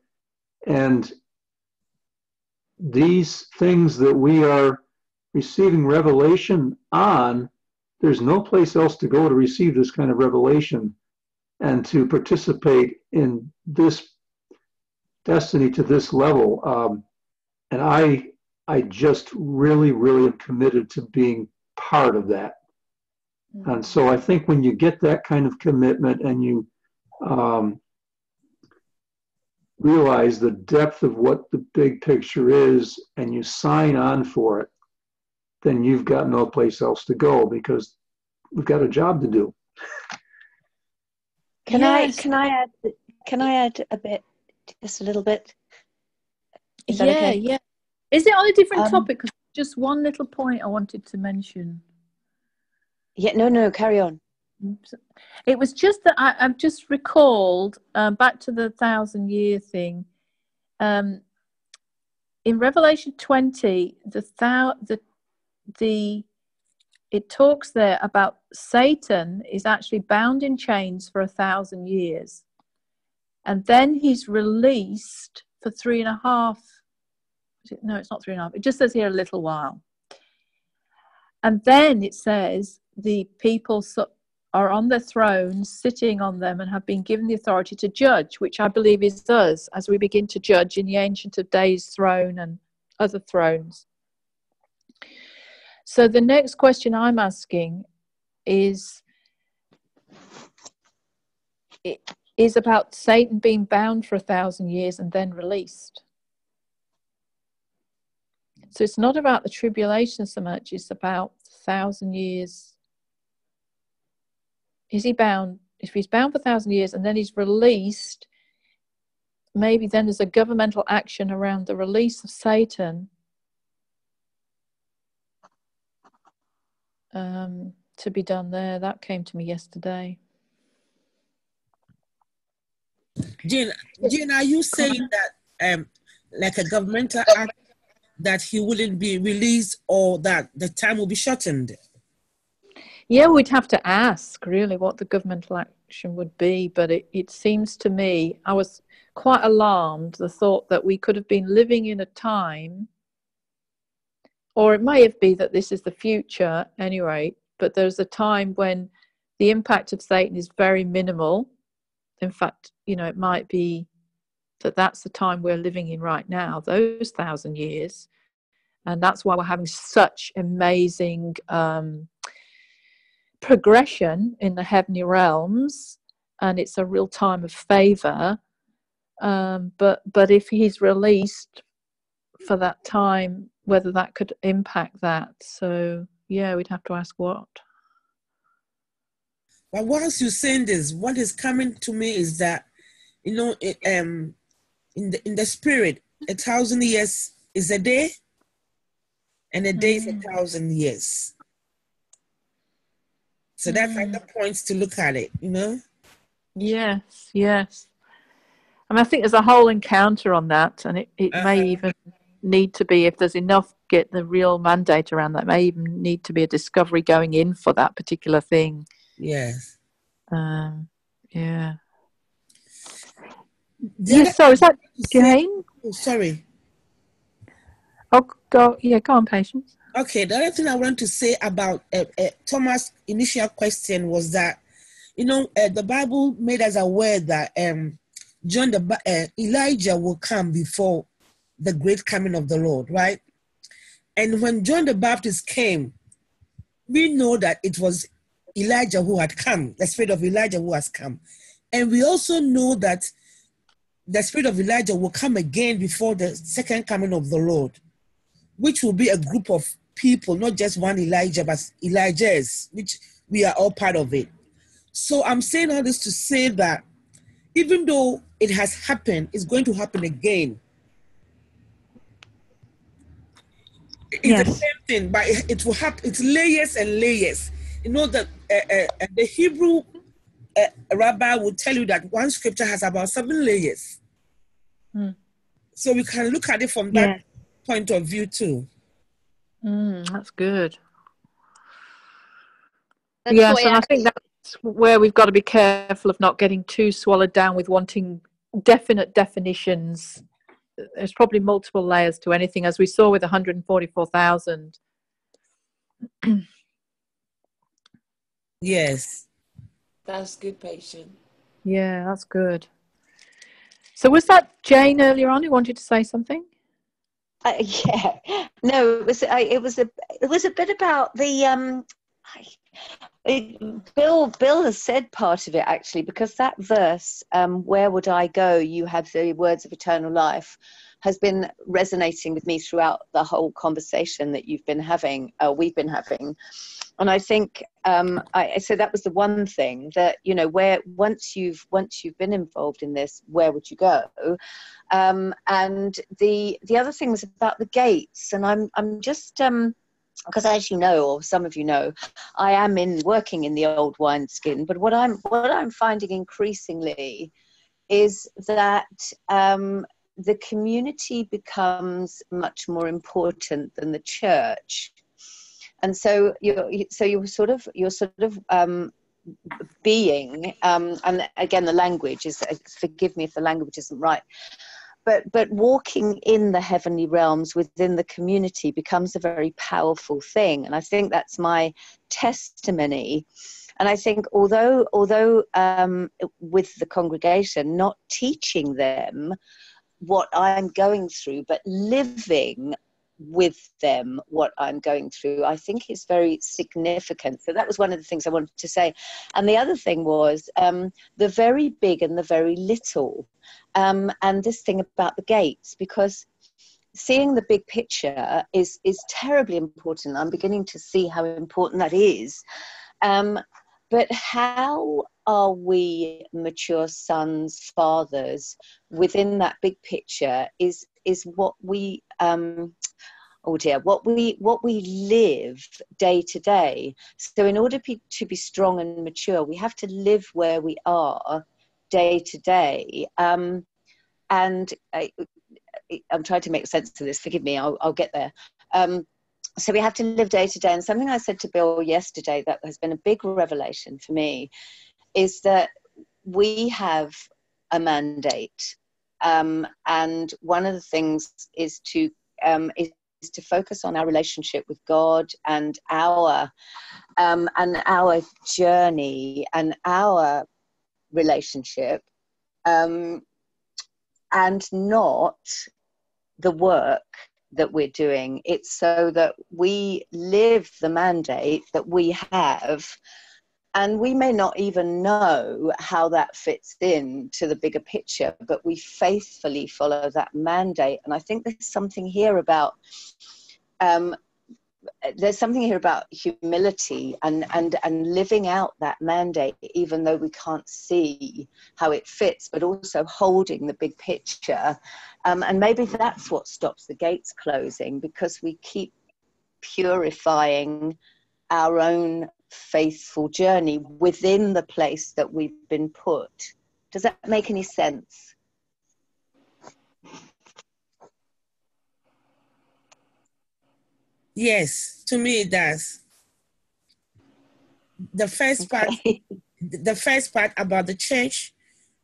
And these things that we are receiving revelation on, there's no place else to go to receive this kind of revelation and to participate in this destiny to this level. And I just really, really am committed to being part of that. Mm-hmm. And so I think when you get that kind of commitment and you realize the depth of what the big picture is and you sign on for it, then you've got no place else to go, because we've got a job to do. Can I add a bit, just a little bit? Is that okay? Yeah. Is it on a different topic? Because just one little point I wanted to mention. Yeah, no, carry on. It was just that I've just recalled, back to the 1,000-year thing. In Revelation 20, it talks there about Satan is actually bound in chains for 1,000 years, and then he's released for 3.5. No, it's not 3.5. It just says here a little while, and then it says the people are on their thrones, sitting on them, and have been given the authority to judge, which I believe is us, as we begin to judge in the Ancient of Days throne and other thrones. So the next question I'm asking is about Satan being bound for 1,000 years and then released. So it's not about the tribulation so much, it's about 1,000 years. Is he bound? If he's bound for 1,000 years and then he's released, maybe then there's a governmental action around the release of Satan to be done there. That came to me yesterday. Jane, are you saying that like a governmental act, that he wouldn't be released, or that the time will be shortened? Yeah, we'd have to ask really what the governmental action would be, but it seems to me, I was quite alarmed, the thought that we could have been living in a time or it may have been that this is the future anyway, but there's a time when the impact of Satan is very minimal. In fact, it might be that that's the time we're living in right now, those 1,000 years. And that's why we're having such amazing progression in the heavenly realms. And it's a real time of favor. But if he's released for that time, whether that could impact that. So, yeah, we'd have to ask what. But once you're saying this, what is coming to me is that, in the spirit, 1,000 years is a day, and a day is 1,000 years. So that's like the points to look at it, Yes. I mean, I think there's a whole encounter on that, and it may even need to be, if there's enough, get the real mandate around that, may even need to be a discovery going in for that particular thing. Yes. Yeah. Yes, so is that Jane? Oh, sorry. Oh, go on, Patience. Okay, the other thing I want to say about Thomas' initial question was that, the Bible made us aware that Elijah will come before the great coming of the Lord, right? And when John the Baptist came, we know that it was Elijah who had come, the spirit of Elijah who has come. And we also know that the spirit of Elijah will come again before the second coming of the Lord, which will be a group of people, not just one Elijah, but Elijahs, which we are all part of it. So I'm saying all this to say that even though it has happened, it's going to happen again. It's the same thing, but it will happen. It's layers and layers. That the Hebrew rabbi will tell you that one scripture has about 7 layers. So we can look at it from that point of view too. That's good. Yes, and I think that's where we've got to be careful of not getting too swallowed down with wanting definite definitions. There's probably multiple layers to anything, as we saw with 144,000. Yes. That's good, Patient. Yeah, that's good. So was that Jane earlier on who wanted to say something? Yeah. No, it was a bit about the Bill has said part of it actually, because that verse, where would I go? You have the words of eternal life, has been resonating with me throughout the whole conversation that we've been having. And I think so that was the one thing that, where once you've been involved in this, where would you go? And the other thing was about the gates, and I'm just because, as you know, or some of you know, I am working in the old wineskin. But what I'm finding increasingly is that the community becomes much more important than the church, and so you're sort of being, and again the language is, forgive me if the language isn't right, but walking in the heavenly realms within the community becomes a very powerful thing. And I think that's my testimony. And I think although with the congregation, not teaching them what I'm going through, but living with them what I'm going through, I think is very significant. So that was one of the things I wanted to say. And the other thing was the very big and the very little, and this thing about the gates, because seeing the big picture is terribly important. I'm beginning to see how important that is. But how are we mature sons, fathers within that big picture is what we what we live day to day. So in order to be strong and mature, we have to live where we are day to day. And I'm trying to make sense of this. Forgive me, I'll get there. So we have to live day to day. And something I said to Bill yesterday that has been a big revelation for me is that we have a mandate. And one of the things is to focus on our relationship with God and our journey and our relationship, and not the work that we're doing. It's so that we live the mandate that we have, and we may not even know how that fits in to the bigger picture, but we faithfully follow that mandate. And I think there's something here about humility and living out that mandate, even though we can't see how it fits, but also holding the big picture. And maybe that's what stops the gates closing, because we keep purifying our own faithful journey within the place that we've been put. Does that make any sense? Yes, to me it does. The first part, about the church,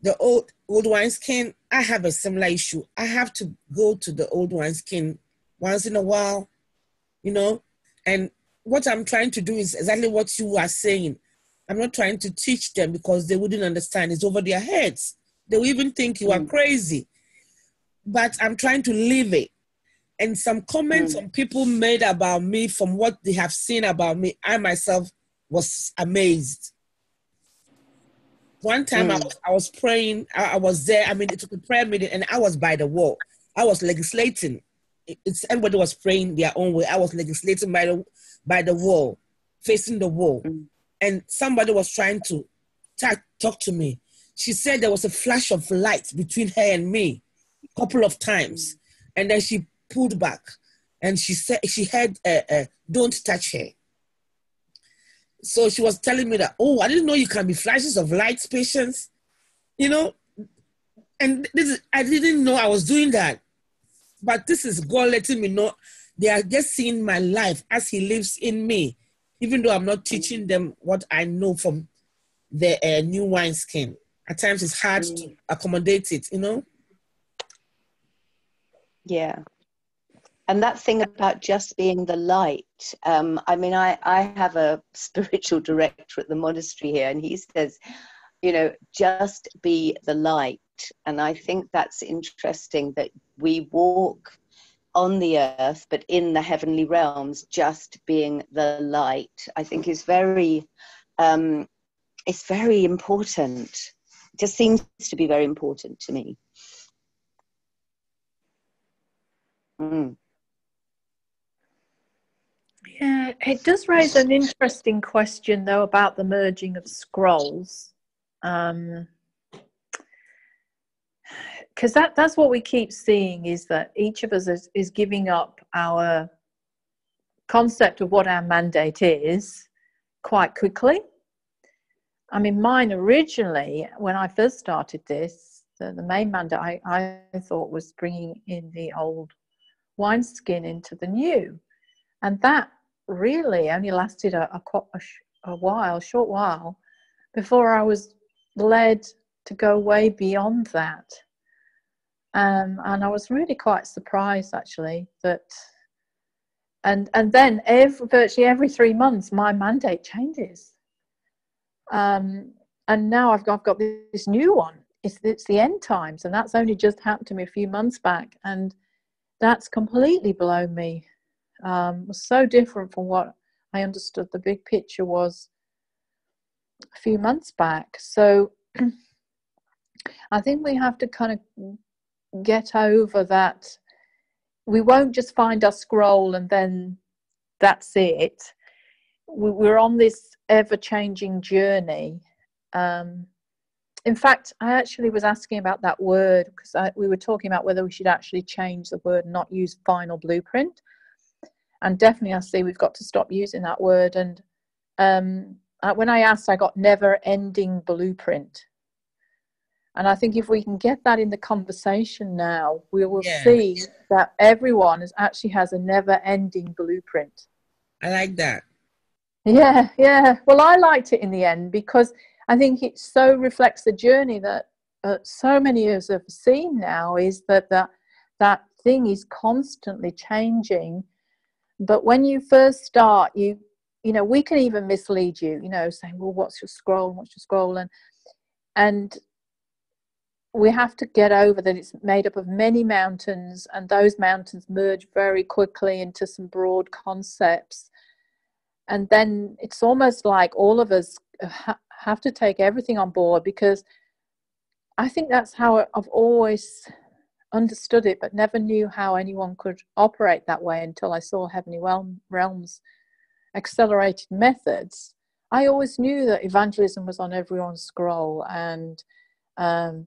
the old wineskin, I have a similar issue. I have to go to the old wineskin once in a while, and what I'm trying to do is exactly what you are saying. I'm not trying to teach them because they wouldn't understand. It's over their heads. They will even think you are crazy. But I'm trying to live it. And some comments some people made about me from what they have seen about me, I myself was amazed. One time I was praying, I was there. I mean, it took a prayer meeting and I was by the wall. I was legislating. Everybody was praying their own way. I was legislating by the wall, facing the wall. And somebody was trying to talk to me. She said there was a flash of light between her and me a couple of times. And then she pulled back and she said, she had, don't touch her. So she was telling me that, oh, I didn't know you can be flashes of light, patience, and I didn't know I was doing that. But this is God letting me know they are just seeing my life as he lives in me, even though I'm not teaching them what I know from the new wineskin. At times it's hard to accommodate it, Yeah. And that thing about just being the light. I mean, I have a spiritual director at the monastery here, and he says, just be the light. And I think that's interesting that we walk on the earth, but in the heavenly realms, just being the light, I think is very, it's very important. It just seems to be very important to me. Yeah, it does raise an interesting question, though, about the merging of scrolls. Because that's what we keep seeing, is that each of us is giving up our concept of what our mandate is quite quickly. I mean, mine originally, when I first started this, the main mandate I thought was bringing in the old wineskin into the new. And that really only lasted a short while, before I was led to go way beyond that. And I was really quite surprised, actually, that, and then virtually every 3 months, my mandate changes. And now I've got this new one. It's the end times, and that's only just happened to me a few months back, and that's completely blown me. It was so different from what I understood the big picture was a few months back. So I think we have to kind of get over that. We won't just find our scroll and then that's it. We're on this ever-changing journey. In fact, I actually was asking about that word, because we were talking about whether we should actually change the word and not use final blueprint. And definitely I see we've got to stop using that word. And when I asked, I got never-ending blueprint. And I think if we can get that in the conversation now, we will see that everyone actually has a never-ending blueprint. I like that. Yeah, yeah. Well, I liked it in the end, because I think it so reflects the journey that so many of us have seen now, is that thing is constantly changing. But when you first start, you know, we can even mislead you, you know, saying, well, what's your scroll? What's your scroll? And we have to get over that it's made up of many mountains, and those mountains merge very quickly into some broad concepts. And then it's almost like all of us have to take everything on board, because I think that's how I've always understood it, but never knew how anyone could operate that way until I saw Heavenly Realms accelerated methods. I always knew that evangelism was on everyone's scroll, and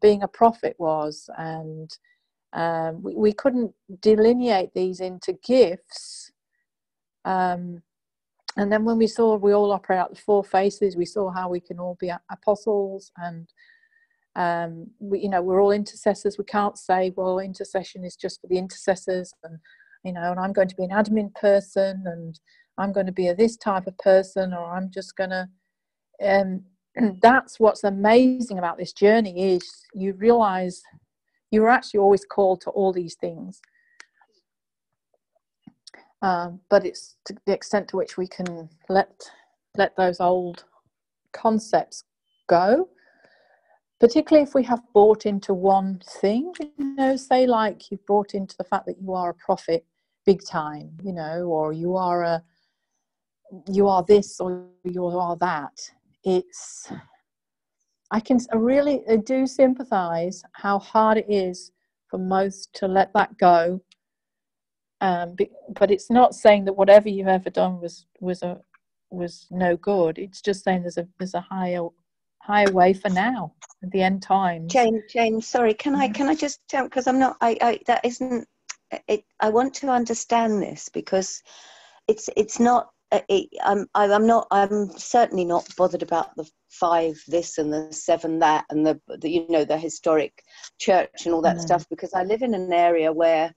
being a prophet was, and we couldn't delineate these into gifts. And then when we saw we all operate out the four faces, we saw how we can all be apostles, and we, you know, we're all intercessors. We can't say, well, intercession is just for the intercessors, and you know, and I'm going to be an admin person, and I'm going to be this type of person, or I'm just going to. That's what's amazing about this journey, is you realize you're actually always called to all these things. But it's to the extent to which we can let those old concepts go, particularly if we have bought into one thing, you know, say like you've bought into the fact that you are a prophet big time, you know, or you are this or you are that. I really do sympathize how hard it is for most to let that go. But it's not saying that whatever you've ever done was no good. It's just saying there's a higher way for now at the end times. Jane, sorry, can I just jump, because I'm not, that isn't it. I want to understand this, because it's not. I'm certainly not bothered about the 5 this and the 7 that, and the you know, the historic church and all that stuff, because I live in an area where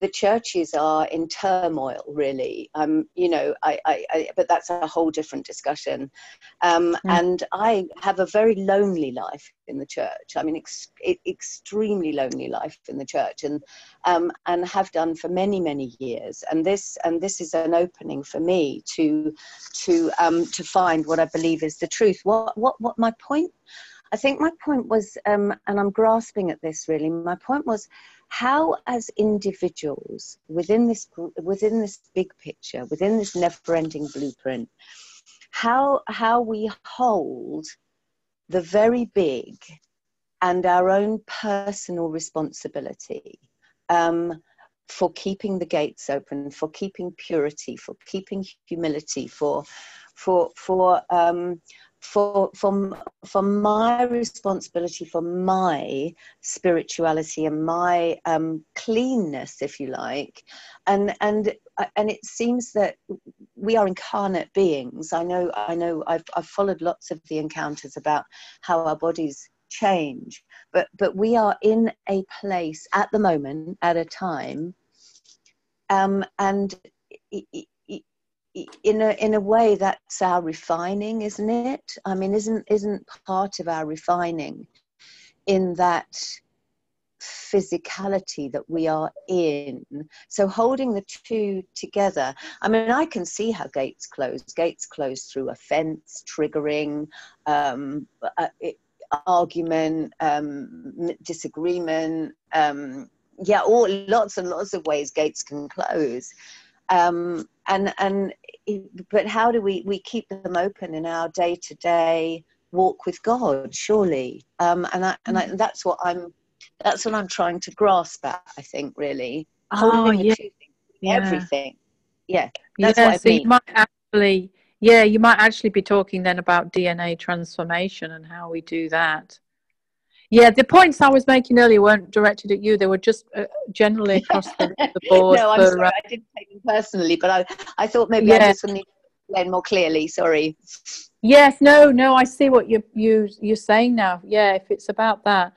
the churches are in turmoil, really. You know, but that's a whole different discussion. And I have a very lonely life in the church. I mean, extremely lonely life in the church, and have done for many, many years. And this is an opening for me to find what I believe is the truth. What my point? I think my point was, and I'm grasping at this really. My point was, how as individuals within this big picture, within this never-ending blueprint, how we hold the very big and our own personal responsibility for keeping the gates open, for keeping purity, for keeping humility, for my responsibility for my spirituality and my cleanness, if you like, and it seems that we are incarnate beings. I know I've followed lots of the encounters about how our bodies change, but we are in a place at the moment, at a time, and in a way that's our refining, isn't it? I mean, isn't part of our refining in that physicality that we are in? So holding the two together, I mean, I can see how gates close through offense, triggering, argument, disagreement, lots and lots of ways gates can close. But how do we keep them open in our day-to-day walk with God? Surely, that's what I'm trying to grasp at. I think really holding the two things, everything. Yeah, that's what I so mean. You might actually be talking then about DNA transformation and how we do that. Yeah, the points I was making earlier weren't directed at you. They were just generally across the board. No, I'm sorry, I didn't take them personally, but I thought maybe I just need to explain more clearly. Sorry. Yes, no, I see what you're saying now. Yeah, if it's about that.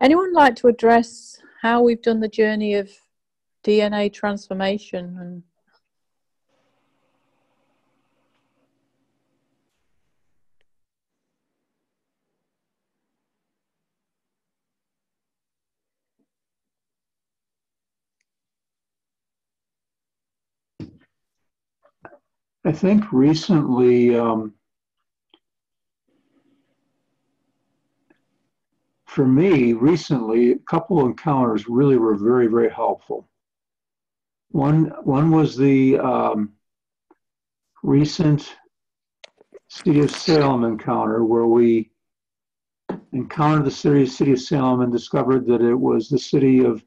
Anyone like to address how we've done the journey of DNA transformation? And I think recently, for me, recently, a couple of encounters really were very, very helpful. One was the recent City of Salem encounter, where we encountered the city of Salem and discovered that it was the city of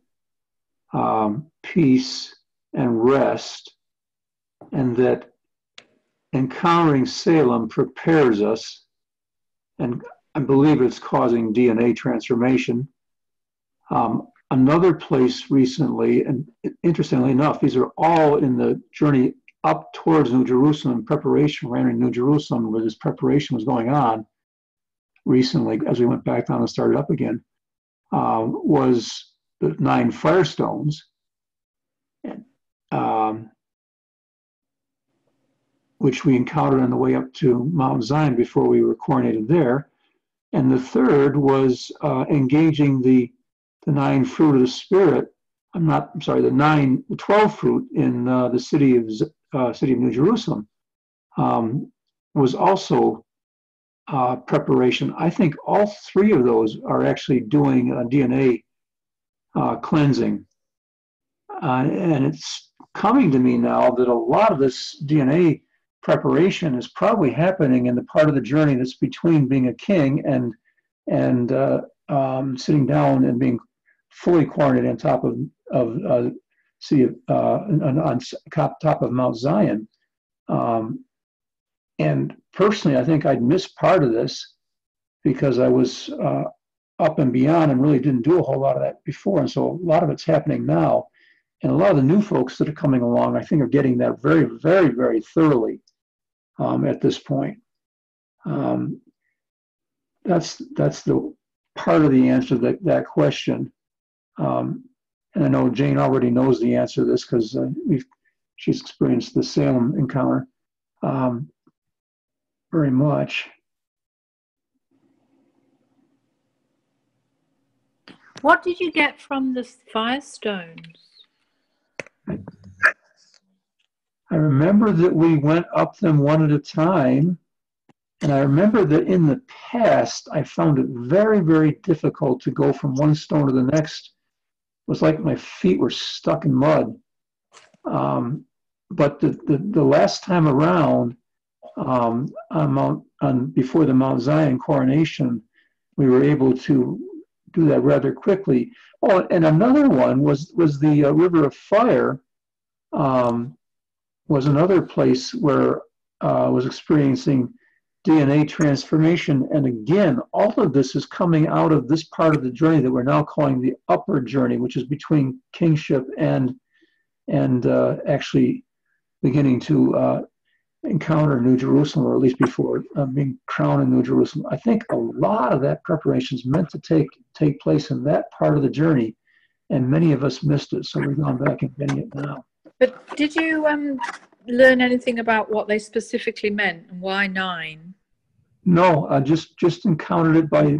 peace and rest, and that encountering Salem prepares us, and I believe it's causing DNA transformation. Another place recently, and interestingly enough, these are all in the journey up towards New Jerusalem, preparation for entering New Jerusalem, where this preparation was going on recently as we went back down and started up again, was the 9 firestones, which we encountered on the way up to Mount Zion before we were coronated there. And the third was engaging the 9 fruit of the Spirit. The 12 fruit in the city of New Jerusalem was also preparation. I think all 3 of those are actually doing DNA cleansing. And it's coming to me now that a lot of this DNA preparation is probably happening in the part of the journey that's between being a king and sitting down and being fully quarantined on top of city of, on top of Mount Zion. And personally, I think I'd missed part of this because I was up and beyond and really didn't do a whole lot of that before. And so a lot of it's happening now. And a lot of the new folks that are coming along, I think, are getting that very, very, very thoroughly at this point. That's the part of the answer to that question. And I know Jane already knows the answer to this because she's experienced the Salem encounter very much. What did you get from the firestones? I remember that we went up them one at a time. And I remember that in the past, I found it very, very difficult to go from one stone to the next. It was like my feet were stuck in mud. But the last time around, before the Mount Zion coronation, we were able to do that rather quickly. Oh, and another one was the River of Fire. Was another place where I was experiencing DNA transformation. And again, all of this is coming out of this part of the journey that we're now calling the upper journey, which is between kingship and actually beginning to encounter New Jerusalem, or at least before being crowned in New Jerusalem. I think a lot of that preparation is meant to take place in that part of the journey, and many of us missed it, so we've gone back and getting it now. But did you learn anything about what they specifically meant and why 9? No, I just encountered it by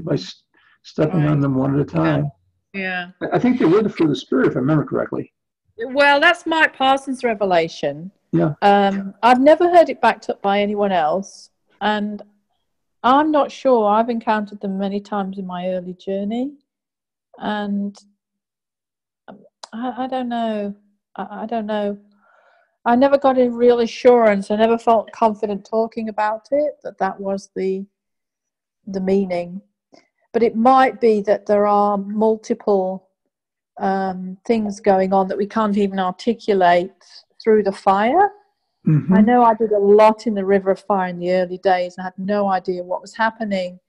stepping on them one at a time. Yeah. I think they were the fruit of the Spirit, if I remember correctly. Well, that's Mike Parsons' revelation. Yeah. I've never heard it backed up by anyone else, and I'm not sure. I've encountered them many times in my early journey, and I don't know. I don't know. I never got a real assurance. I never felt confident talking about it, that was the meaning. But it might be that there are multiple things going on that we can't even articulate through the fire. Mm-hmm. I know I did a lot in the River of Fire in the early days and I had no idea what was happening.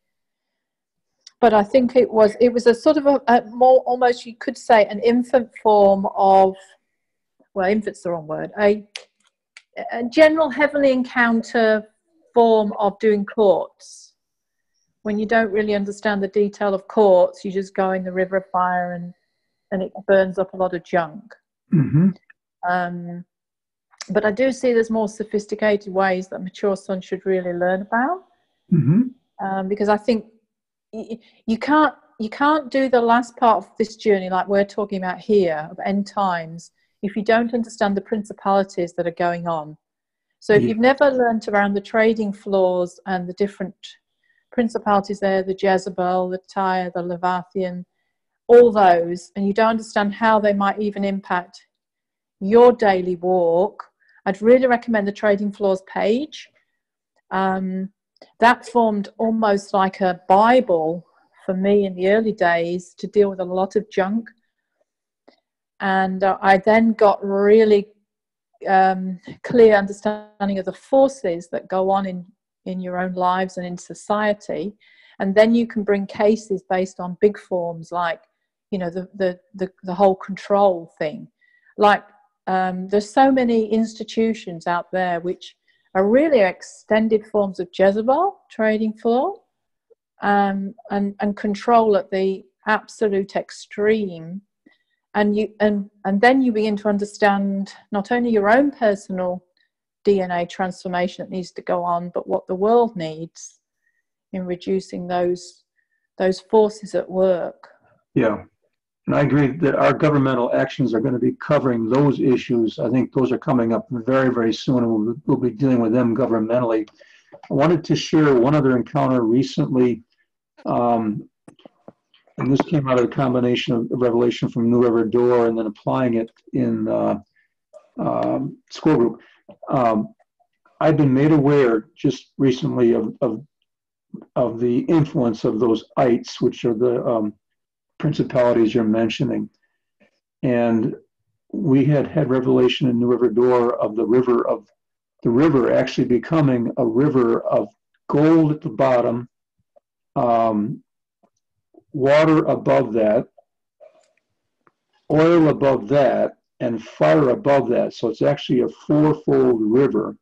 But I think it was a sort of a more, almost you could say, an infant form of, well, infant's the wrong word, a general heavenly encounter form of doing courts. When you don't really understand the detail of courts, you just go in the River of Fire and it burns up a lot of junk. Mm-hmm. But I do see there's more sophisticated ways that mature sons should really learn about. Mm-hmm. Because I think you can't do the last part of this journey like we're talking about here of end times if you don't understand the principalities that are going on. So if you've never learnt around the trading floors and the different principalities and the different principalities there, the Jezebel, the Tyre, the Leviathan, all those, and you don't understand how they might even impact your daily walk, I'd really recommend the trading floors page. That formed almost like a Bible for me in the early days to deal with a lot of junk. And I then got really clear understanding of the forces that go on in your own lives and in society. And then you can bring cases based on big forms, like, you know, the whole control thing. Like, there's so many institutions out there which are really extended forms of Jezebel, trading floor, and control at the absolute extreme. And then you begin to understand not only your own personal DNA transformation that needs to go on, but what the world needs in reducing those forces at work. Yeah, and I agree that our governmental actions are going to be covering those issues. I think those are coming up very, very soon, and we'll be dealing with them governmentally. I wanted to share one other encounter recently, and this came out of a combination of revelation from New River Door and then applying it in school group. I've been made aware just recently of the influence of those ites, which are the principalities you're mentioning. And we had revelation in New River Door of the river actually becoming a river of gold at the bottom, water above that, oil above that, and fire above that. So it's actually a fourfold river.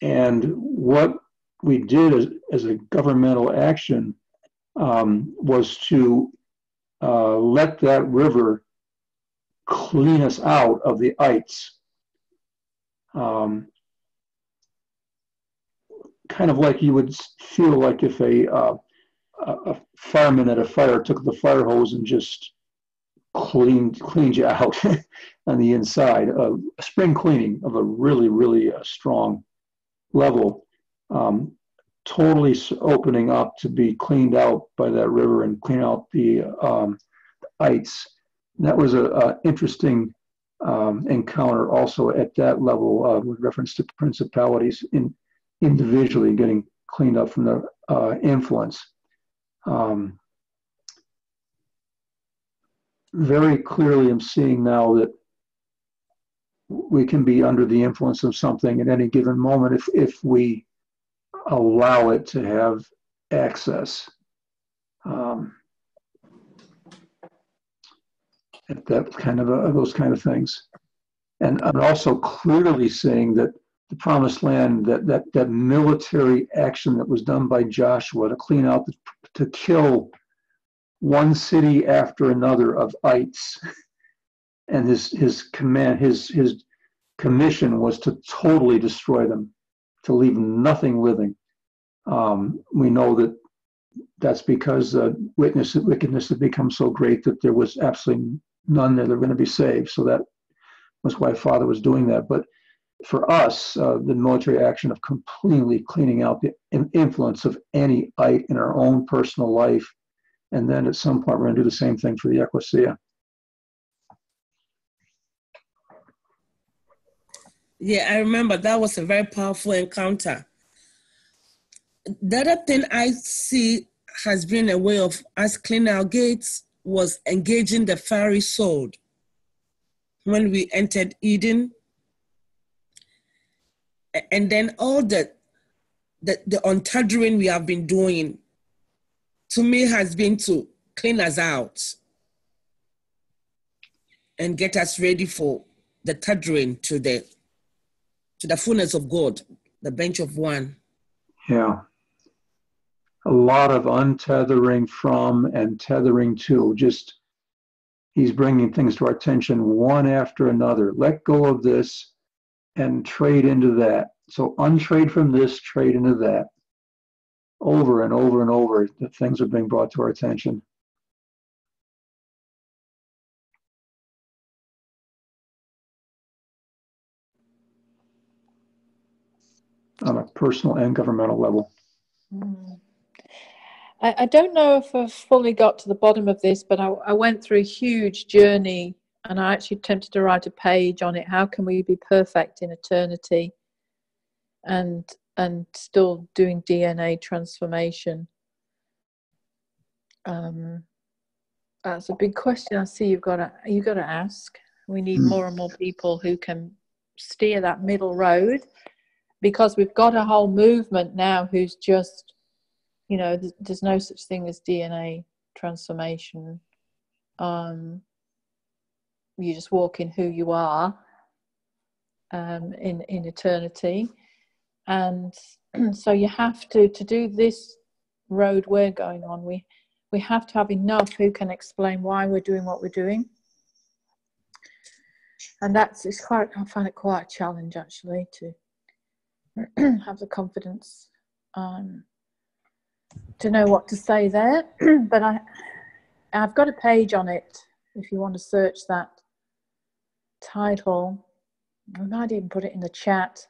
And what we did as a governmental action was to let that river clean us out of the ites. Kind of like you would feel like if a fireman at a fire took the fire hose and just cleaned you out on the inside. A spring cleaning of a really, really strong level, totally opening up to be cleaned out by that river and clean out the ites. And that was an interesting encounter also at that level with reference to principalities individually getting cleaned up from the influence. Very clearly I'm seeing now that we can be under the influence of something at any given moment if we allow it to have access. At that kind of those kind of things. And I'm also clearly seeing that the promised land, that military action that was done by Joshua to clean out, to kill one city after another of ites, and his command, his commission was to totally destroy them, to leave nothing living. We know that that's because wickedness had become so great that there was absolutely none that are going to be saved. So that was why Father was doing that. But for us, the military action of completely cleaning out the influence of any ite in our own personal life, and then at some point we're going to do the same thing for the ecclesia. Yeah, I remember that was a very powerful encounter. The other thing I see has been a way of us cleaning our gates was engaging the fiery sword. When we entered Eden, and then all the untethering we have been doing, to me, has been to clean us out and get us ready for the tethering to the fullness of God, the bench of one. Yeah. A lot of untethering from and tethering to. Just, he's bringing things to our attention one after another. Let go of this and trade into that. So untrade from this, trade into that. Over and over and over, the things are being brought to our attention. on a personal and governmental level. Mm. I don't know if I've fully got to the bottom of this, but I went through a huge journey, and I actually attempted to write a page on it. How can we be perfect in eternity and still doing DNA transformation? That's a big question. I see you've got to ask. We need more and more people who can steer that middle road, because we've got a whole movement now who's just, you know, there's no such thing as DNA transformation. You just walk in who you are in eternity. And so you have to do this road we're going on, we have to have enough who can explain why we're doing what we're doing. And I find it quite a challenge, actually, to have the confidence to know what to say there. But I've got a page on it if you want to search that title. I might even put it in the chat,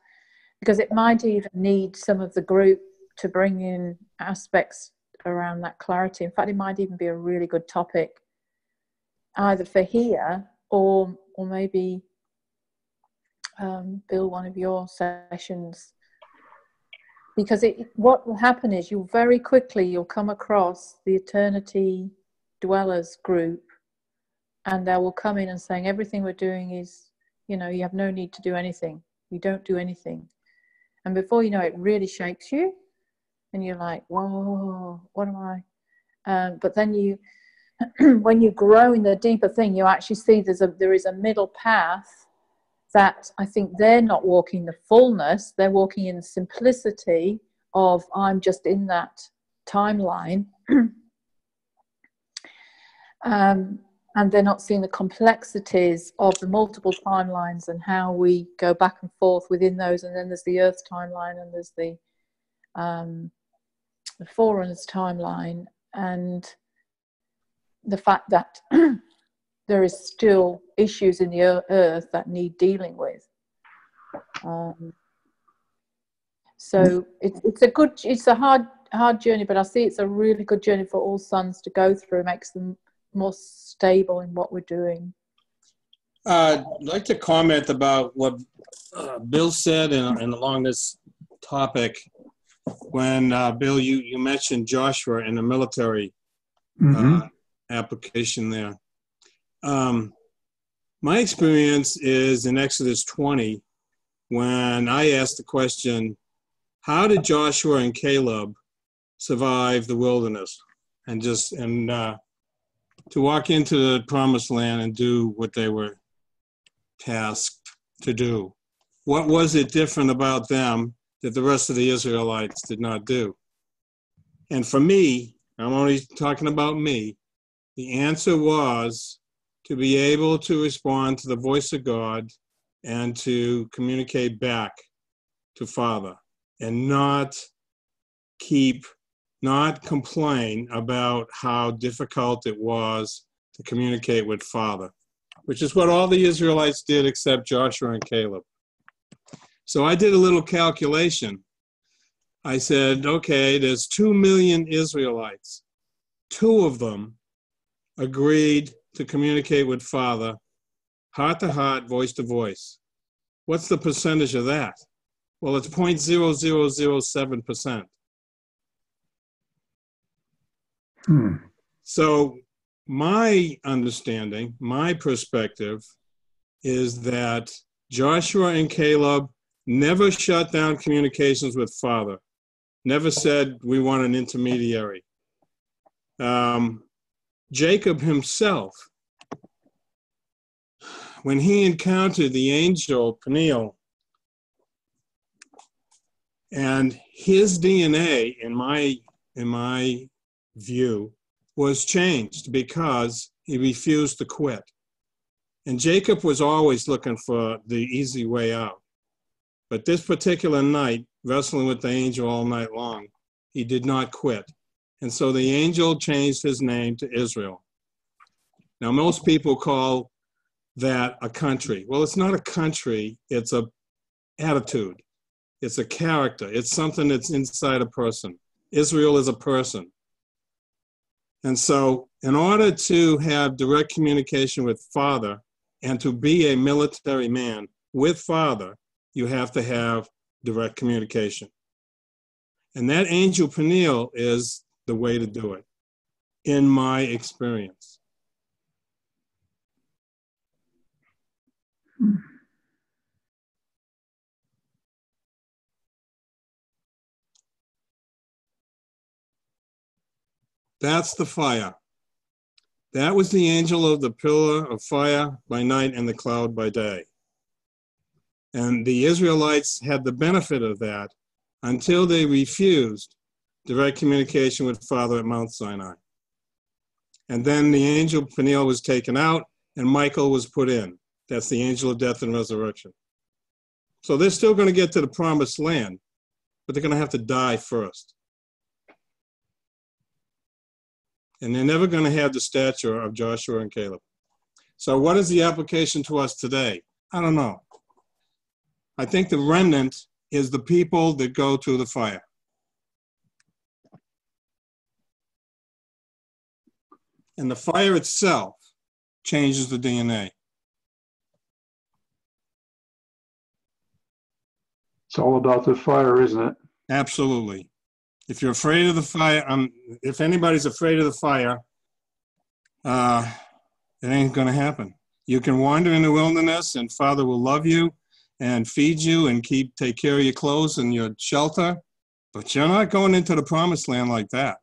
because it might even need some of the group to bring in aspects around that clarity. In fact, it might even be a really good topic either for here or maybe Bill, one of your sessions. Because what will happen is you'll come across the Eternity Dwellers group, and they will come in and saying everything we're doing is, you know, you have no need to do anything. You don't do anything. And before you know it, really shakes you. And you're like, whoa, what am I? But then when you grow in the deeper thing, you actually see there is a middle path that I think they're not walking the fullness, they're walking in the simplicity of I'm just in that timeline. And they're not seeing the complexities of the multiple timelines and how we go back and forth within those. And then there's the Earth timeline, and there's the Forerunners timeline, and the fact that there is still issues in the Earth that need dealing with. So it's a hard journey, but I see it's a really good journey for all sons to go through. It makes them more stable in what we're doing. I'd like to comment about what Bill said and along this topic. When Bill, you mentioned Joshua in the military application there. My experience is in Exodus 20, when I asked the question, how did Joshua and Caleb survive the wilderness and to walk into the promised land and do what they were tasked to do? What was it different about them that the rest of the Israelites did not do? And for me, I'm only talking about me, the answer was to be able to respond to the voice of God and to communicate back to Father, and not complain about how difficult it was to communicate with Father, which is what all the Israelites did except Joshua and Caleb. So I did a little calculation. I said, okay, there's 2 million Israelites. 2 of them agreed to communicate with Father, heart to heart, voice to voice. What's the percentage of that? Well, it's 0.0007%. So my understanding, my perspective is that Joshua and Caleb never shut down communications with Father, never said we want an intermediary. Jacob himself, when he encountered the angel Peniel, and his DNA, in my view, was changed because he refused to quit. And Jacob was always looking for the easy way out. But this particular night, wrestling with the angel all night long, he did not quit. And so the angel changed his name to Israel. Now, most people call that a country. Well, it's not a country, it's an attitude. It's a character. It's something that's inside a person. Israel is a person. And so in order to have direct communication with Father and to be a military man with Father, you have to have direct communication. And that angel Peniel is the way to do it, in my experience. That's the fire. That was the angel of the pillar of fire by night and the cloud by day. And the Israelites had the benefit of that until they refused direct communication with Father at Mount Sinai. And then the angel Peniel was taken out and Michael was put in. That's the angel of death and resurrection. So they're still going to get to the promised land, but they're going to have to die first. And they're never going to have the stature of Joshua and Caleb. So what is the application to us today? I don't know. I think the remnant is the people that go through the fire. And the fire itself changes the DNA. It's all about the fire, isn't it? Absolutely. If you're afraid of the fire, if anybody's afraid of the fire, it ain't going to happen. You can wander in the wilderness and Father will love you and feed you and take care of your clothes and your shelter, but you're not going into the promised land like that.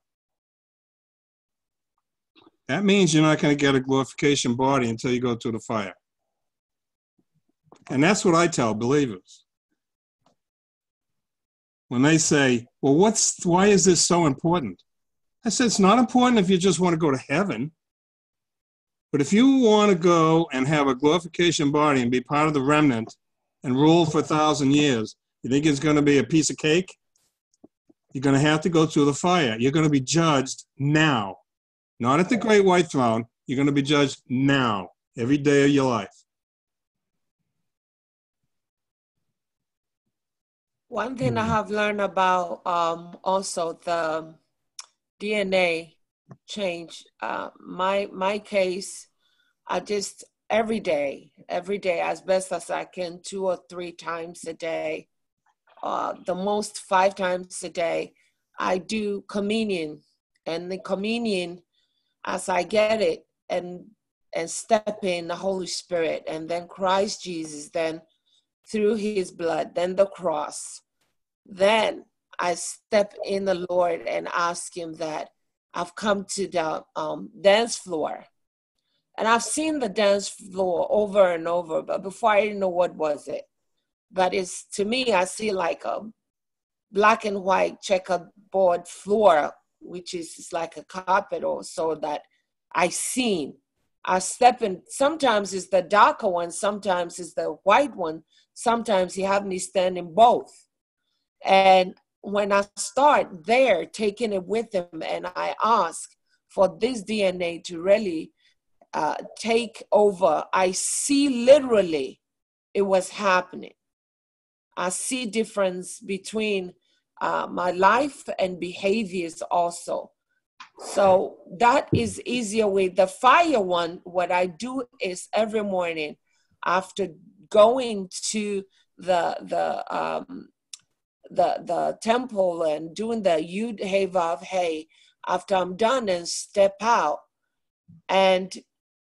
That means you're not going to get a glorification body until you go through the fire. And that's what I tell believers. When they say, well, why is this so important? I said, it's not important if you just want to go to heaven. But if you want to go and have a glorification body and be part of the remnant and rule for 1,000 years, you think it's going to be a piece of cake? You're going to have to go through the fire. You're going to be judged now. Not at the great white throne. You're going to be judged now, every day of your life. One thing I have learned about also the DNA change. My case, I just every day, as best as I can, 2 or 3 times a day, the most 5 times a day, I do communion. And the communion, as I get it and step in the Holy Spirit, and then Christ Jesus, then through his blood, then the cross, then I step in the Lord and ask him that I've come to the dance floor. And I've seen the dance floor over and over, but before I didn't know what was it. But it's, to me, I see like a black and white checkerboard floor, which is like a carpet or so that I seen. I step in, sometimes it's the darker one, sometimes it's the white one, sometimes you have me standing both. And when I start there, taking it with him, and I ask for this DNA to really take over, I see literally it was happening. I see difference between my life and behaviors also. So that is easier with the fire one. What I do is every morning after going to the temple and doing the Yud Hey Vav Hey, after I'm done and step out and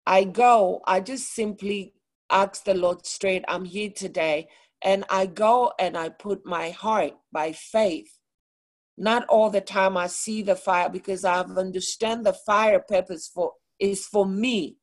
I go, I just simply ask the Lord straight, I'm here today. And I go and I put my heart by faith. Not all the time I see the fire, because I understand the fire purpose is for me,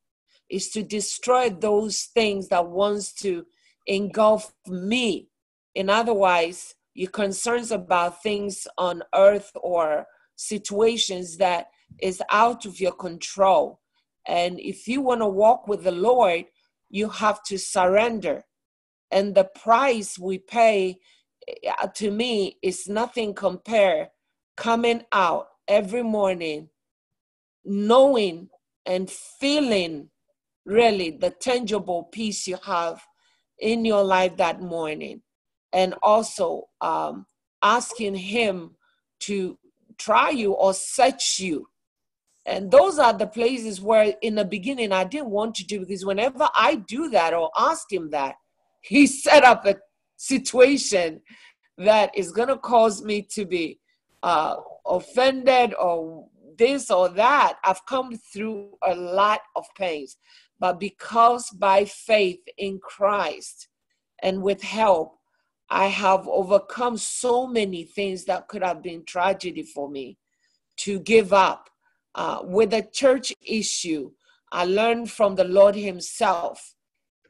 is to destroy those things that wants to engulf me. And otherwise, your concerns about things on earth or situations that is out of your control. And if you want to walk with the Lord, you have to surrender. And the price we pay, to me, is nothing compared coming out every morning, knowing and feeling really the tangible peace you have in your life that morning. and also asking him to try you or search you. And those are the places where in the beginning I didn't want to do, because whenever I do that or ask him that, he set up a situation that is going to cause me to be offended or this or that. I've come through a lot of pains, but because by faith in Christ and with help, I have overcome so many things that could have been tragedy for me to give up. With the church issue, I learned from the Lord himself,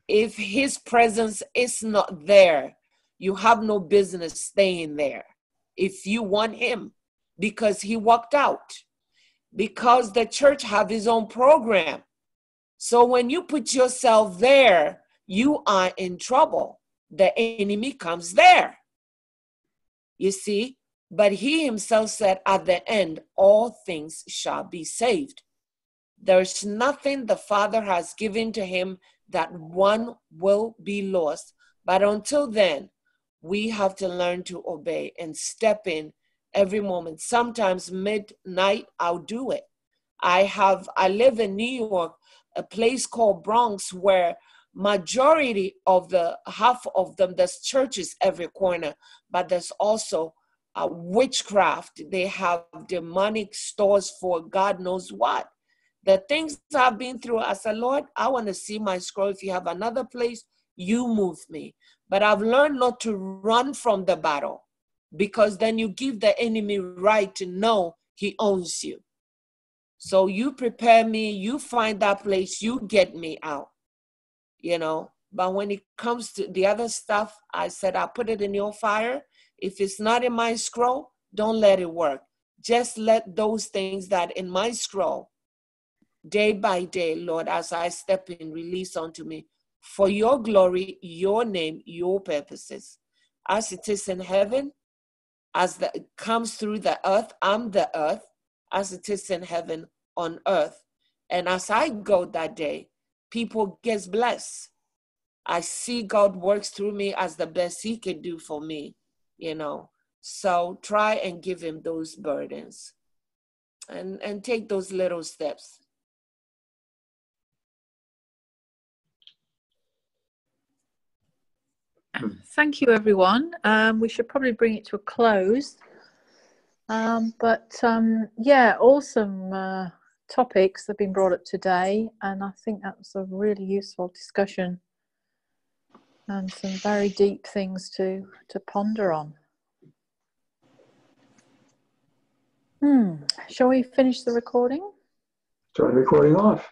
if his presence is not there, you have no business staying there if you want him, because he walked out, because the church have his own program. So when you put yourself there, you are in trouble. The enemy comes there. You see? But he himself said, at the end, all things shall be saved. There's nothing the Father has given to him that one will be lost. But until then, we have to learn to obey and step in every moment. Sometimes midnight, I'll do it. I live in New York, a place called Bronx, where majority of the half of them, there's churches every corner, but there's also witchcraft. They have demonic stores for God knows what. The things I've been through, I said, Lord, I want to see my scroll. If you have another place, you move me. But I've learned not to run from the battle, because then you give the enemy right to know he owns you. So you prepare me, you find that place, you get me out, you know. But when it comes to the other stuff, I said, I'll put it in your fire. If it's not in my scroll, don't let it work. Just let those things that in my scroll, day by day, Lord, as I step in, release unto me for your glory, your name, your purposes. As it is in heaven, as it comes through the earth, I'm the earth, as it is in heaven on earth. And as I go that day, people get blessed. I see God works through me as the best he can do for me, you know. So try and give him those burdens and take those little steps. Thank you, everyone. We should probably bring it to a close. Yeah, awesome topics that have been brought up today, and I think that was a really useful discussion and some very deep things to ponder on. Shall we finish the recording? Start recording off.